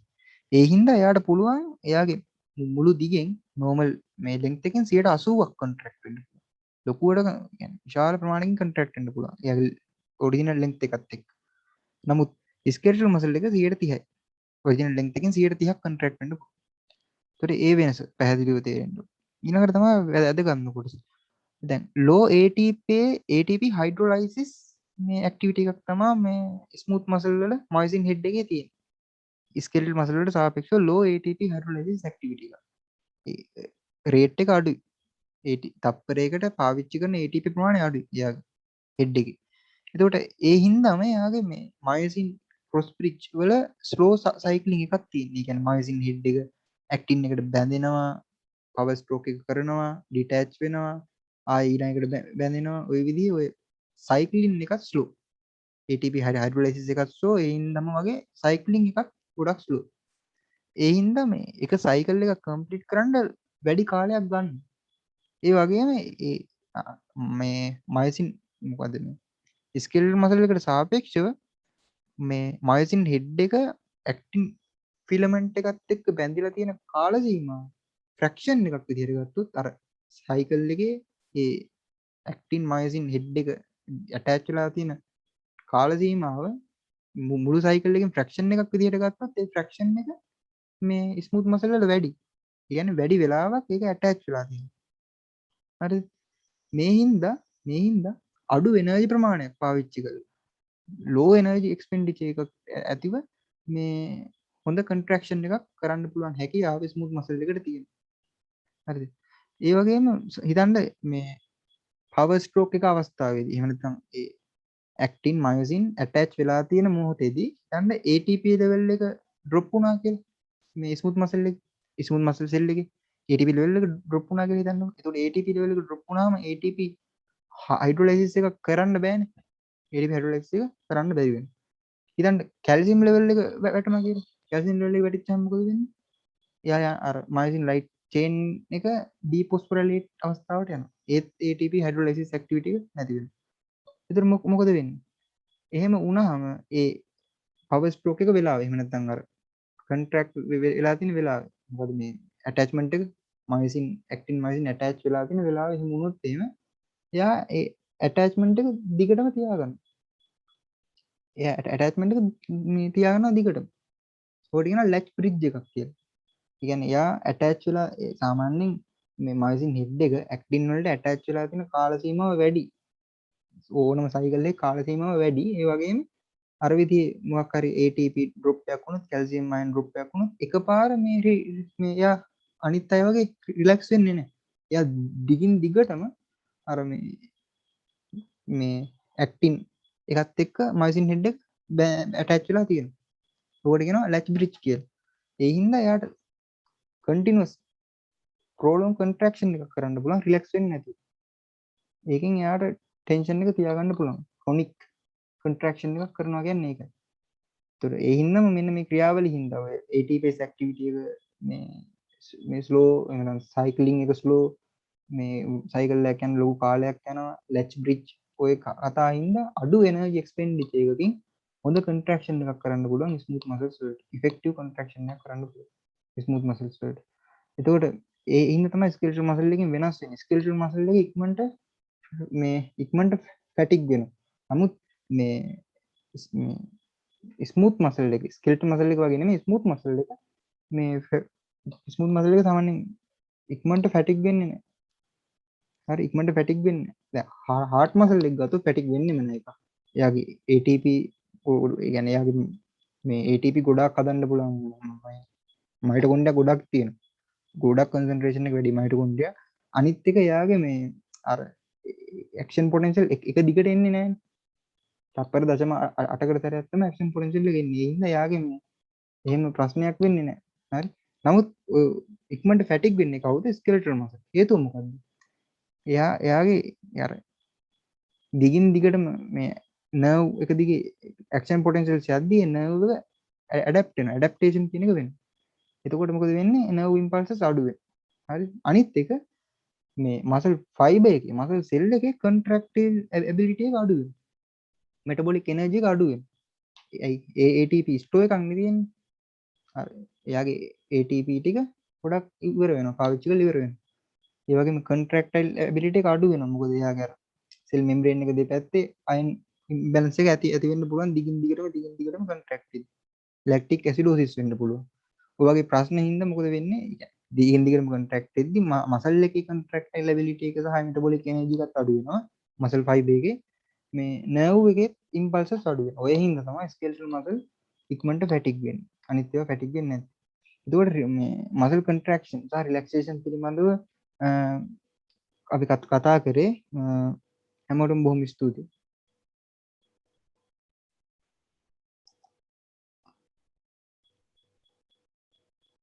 ඒ හින්දා එයාට පුළුවන් එයාගේ මුළු දිගෙන් නෝමල් මේ ලෙන්ත් එකෙන් 80%ක් කොන්ට්‍රැක්ට් වෙන්න. ලොකුවට කියන්නේ විශාල ප්‍රමාණයකින් කොන්ට්‍රැක්ට් වෙන්න පුළුවන්. එයාගේ ඔරිජිනල් ලෙන්ත් එකත් එක්ක. නමුත් ස්කෙලිටල් මසල් එක 130යි. ඔරිජිනල් ලෙන්ත් එකෙන් 130ක් කොන්ට්‍රැක්ට් වෙන්න පුළුවන්. ඒතකොට ඒ වෙනස පැහැදිලිව තේරෙන්න ඕනේ. ඊළඟට තමයි වැදගත්ම කොටස. දැන් low ATP hydrolysis මේ ඇක්ටිවිටි එකක් තමයි මේ ස්මූත් මසල් වල මයසින් හෙඩ් එකේ තියෙන්නේ. ස්කෙලිටල් මසල් වලට සාපේක්ෂව low ATP hydrolysis ඇක්ටිවිටි එක. රේට් එක අඩුයි. තප්පරයකට පාවිච්චි කරන ATP ප්‍රමාණය අඩුයි එයාගේ හෙඩ් එකේ. එතකොට ඒ හින්දාම එයාගේ මේ මයසින් ක්‍රොස් බ්‍රිජ් වල ස්ලෝ සයික්ලින් එකක් තියෙනවා. ඒ කියන්නේ මයසින් හෙඩ් එක ඇක්ටින් එකට බැඳෙනවා, පවර් ස්ට්‍රෝක් එක කරනවා, ඩිටැච් වෙනවා, ආයෙ ඊළඟකට බැඳෙනවා. ওই විදිහේ ඔය සයික්ලින් එකක් ස්ලෝ. ATP හයිඩ්‍රොලයිසිස් එකක් ස්ලෝ. ඒ හින්දාම වගේ සයික්ලින් එකක් ගොඩක් ස්ලෝ. ඒ හින්දා මේ එක සයිකල් එකක් කම්ප්ලීට් කරන්න වැඩි කාලයක් ගන්න. ඒ වගේම මේ මයසින් මොකද මේ ස්කෙලටල් මසල් එකට සාපේක්ෂව මේ මයසින් හෙඩ් එක ඇක්ටින් ෆිලමන්ට් එකත් එක්ක බැඳිලා තියෙන කාල සීමාව ෆ්‍රැක්ෂන් එකක් විදිහට ගත්තොත් අර සයිකල් එකේ ඒ ඇක්ටින් මයසින් හෙඩ් එක ඇටච් වෙලා තියෙන කාල සීමාව මුළු සයිකල් එකෙන් ෆ්‍රැක්ෂන් එකක් විදිහට ගත්තොත් ඒ ෆ්‍රැක්ෂන් එක මේ ස්මූත් මසල් වල වැඩි. ඒ කියන්නේ වැඩි වෙලාවක් ඒක ඇටච් වෙලා තියෙනවා. හරි. මේ හින්දා අඩු එනර්ජි ප්‍රමාණයක් පාවිච්චි කරලා ලෝ එනර්ජි එක්ස්පෙන්ඩිචර් එකක් ඇතිව මේ හොඳ කන්ට්‍රැක්ෂන් එකක් කරන්න පුළුවන් හැකියාව ස්මූත් මසල් එකට තියෙනවා. හරිද? ඒ වගේම හිතන්න මේ පවර් ස්ට්‍රෝක් එක අවස්ථාවේදී එහෙම නැත්නම් ඒ ඇක්ටින් මයොසින් ඇටච් වෙලා තියෙන මොහොතේදී හිතන්න ATP ලෙවල් එක ඩ්‍රොප් වුණා කියලා මේ ස්මූත් මසල් එක ස්මූත් මසල් සෙල් එකේ ATP ලෙවල් එක ඩ්‍රොප් වුණා කියලා හිතන්නකො. එතකොට ATP ලෙවල් එක ඩ්‍රොප් වුණාම ATP හයිඩ්‍රොලයිසිස් එකක් කරන්න බෑනේ. ATP හයිඩ්‍රොලයිසිස් එක කරන්න බැරි වෙනවා. හිතන්න කැල්සියම් ලෙවල් එක වැටුණා කියලා. කැල්සියම් ලෙවල් එක වැටිච්චාම මොකද වෙන්නේ? එයා අර මයොසින් ලයිට් චේන් එක ඩීෆොස්ෆොරයිලේට් අවස්ථාවට යනවා. ඒත් ATP හයිඩ්‍රොලයිසිස් ඇක්ටිවිටි එක නැති වෙනවා. ඒතර මොකද වෙන්නේ? එහෙම වුණාම ඒ පවර් ස්ට්‍රෝක් එක වෙලාව එහෙම නැත්නම් අර කන්ට්‍රැක්ට් වෙලා තියෙන වෙලාව. මොකද මේ ඇටැච්මන්ට් එක මයොසින් ඇක්ටින් මයොසින් ඇටච් වෙලා තියෙන වෙලාව එහෙම වුණොත් එහෙම එයා ඒ ඇටැච්මන්ට් එක දිගටම තියාගන්න. එයා ඇටැච්මන්ට් එක මේ තියාගන්නවා දිගටම. ඒකට කියනවා ලැච් බ්‍රිජ් එකක් කියලා. ඒ කියන්නේ එයා ඇටැච් වෙලා සාමාන්‍යයෙන් මේ මයොසින් හෙඩ් එක ඇක්ටින් වලට ඇටැච් වෙලා තියෙන කාල සීමාව වැඩි. ඕනම සයිකල් එකේ කාල සීමාව වැඩි. ඒ වගේම අර විදිහේ මොකක් හරි ATP ඩ්‍රොප් එකක් වුණොත් කැල්සියම් අයන් ඩ්‍රොප් එකක් වුණොත් එකපාර මේ එයා අනිත් අය වගේ රිලැක්ස් වෙන්නේ නැහැ. එයා දිගින් දිගටම අර මේ ඇක්ටින් එකත් එක්ක මයොසින් හෙඩ් එක ඇටච් වෙලා තියෙනවා. ඒකට කියනවා ලැච් බ්‍රිජ් කියලා. ඒ හින්දා එයාට කන්ටිනියස් ප්‍රෝලොන්ග් කන්ට්‍රැක්ෂන් එකක් කරන්න පුළුවන් රිලැක්ස් වෙන්නේ නැතුව. ඒකෙන් එයාට ටෙන්ෂන් එක තියාගන්න පුළුවන්. ක්‍රොනික් කන්ට්‍රැක්ෂන් එකක් කරනවා කියන්නේ ඒකයි. ඒතර ඒ හින්දාම මෙන්න මේ ක්‍රියාවලිය හින්දා ඔය ATP ඇක්ටිවිටි එක මේ ස්ලෝ එහෙනම් සයික්ලින් එක ස්ලෝ මේ සයිකල් එකක් යන ලොකු කාලයක් යනවා ලැච් බ්‍රිජ් ඔය කතා හින්දා අඩු එනර්ජි එක්ස්පෙන්ඩිචර් එකකින් හොඳ කන්ට්‍රැක්ෂන් එකක් කරන්න පුළුවන් ස්මූත් මසල්ස් වලට ඉෆෙක්ටිව් කන්ට්‍රැක්ෂන් එකක් කරන්න පුළුවන් ස්මූත් මසල්ස් වලට. එතකොට ඒ හින්දා තමයි ස්කෙලටල් මසල් එකකින් වෙනස් වෙන්නේ. ස්කෙලටල් මසල් එක ඉක්මනට ෆැටිග් වෙනවා. නමුත් මේ ස්මූත් මසල් එක ස්කෙලටල් මසල් එක වගේ නෙමෙයි ස්මූත් මසල් එක මේ ස්මූත් මසල් එක සාමාන්‍යයෙන් ඉක්මනට ෆැටිග් වෙන්නේ නැහැ. හරි ඉක්මනට ෆැටිග් වෙන්නේ නැහැ. දැන් හાર્ට් මසල් එක ගත්තොත් ෆැටිග් වෙන්නේම නැහැ ඒක. එයාගේ ATP ඒ කියන්නේ එයාගේ මේ ATP ගොඩක් හදන්න පුළුවන් මයිටොකොන්ඩ්‍රියා ගොඩක් තියෙනවා. ගොඩක් කන්සන්ට්‍රේෂන් එක වැඩි මයිටොකොන්ඩ්‍රියා. අනිත් එක එයාගේ මේ අර ඇක්ෂන් පොටෙන්ෂල් එක දිගට එන්නේ නැහැ. තප්පර 0.8කට සැරයක් තමයි ඇක්ෂන් පොටෙන්ෂල් එක එන්නේ. ඒ හින්දා එයාගේ මේ එහෙම ප්‍රශ්නයක් වෙන්නේ නැහැ. හරි. නමුත් ඉක්මනට ෆැටිග් වෙන්නේ කවුද? ස්කෙලටල් මසල්. හේතුව මොකද්ද? එයාගේ අර දිගින් දිගටම මේ නර්ව් එක දිගේ ඇක්ෂන් පොටෙන්ෂල්ස් යද්දී නර්ව් එක ඇඩැප්ට් වෙනවා. ඇඩැප්ටේෂන් කියන එක වෙනවා. එතකොට මොකද වෙන්නේ? නර්ව් ඉම්පල්සස් අඩු වෙනවා. හරි. අනිත් එක මේ මසල් ෆයිබර් එකේ මසල් සෙල් එකේ කන්ට්‍රැක්ටිව් ඇබිලිටි එක අඩු වෙනවා. මෙටබොලික් එනර්ජි එක අඩු වෙනවා. ඒ ATP ස්ටෝ එකක් නෙවෙන්නේ. හරි. එයාගේ ATP ටික ගොඩක් ඉවර වෙනවා. පාවිච්චි කරලා ඉවර වෙනවා. ඒ වගේම කන්ට්‍රැක්ටයිල් ඇබිලිටි එක අඩු වෙනවා. මොකද එයාගේ සෙල් මෙම්බ්‍රේන් එක දෙපැත්තේ අයන් ඉම්බැලන්ස් එක ඇති වෙන්න පුළුවන් දිගින් දිගටම කන්ට්‍රැක්ට් වෙන්න. ලැක්ටික් ඇසිඩෝසිස් වෙන්න පුළුවන්. ඔය වගේ ප්‍රශ්න හින්දා මොකද වෙන්නේ? දිගින් දිගටම කන්ට්‍රැක්ට් වෙද්දි මසල් එකේ කන්ට්‍රැක්ටයිල් ඇබිලිටි එක සහ මෙටබොලික් එනර්ජි එකත් අඩු වෙනවා. මසල් ෆයිබර් එකේ මේ නර්ව් එකේ ඉම්පල්සස් අඩු වෙනවා. ඔය හින්දා තමයි ස්කෙලටල් මසල් ඉක්මනට ෆැටිග් වෙන්නේ. අනිත් ඒවා ෆැටිග් වෙන්නේ නැහැ. ඒකට මේ මසල් කන්ට්‍රැක්ෂන් සහ රිලැක්සේෂන් පිළිබඳව අපි කතා කරේ. හැමෝටම බොහොම ස්තුතියි.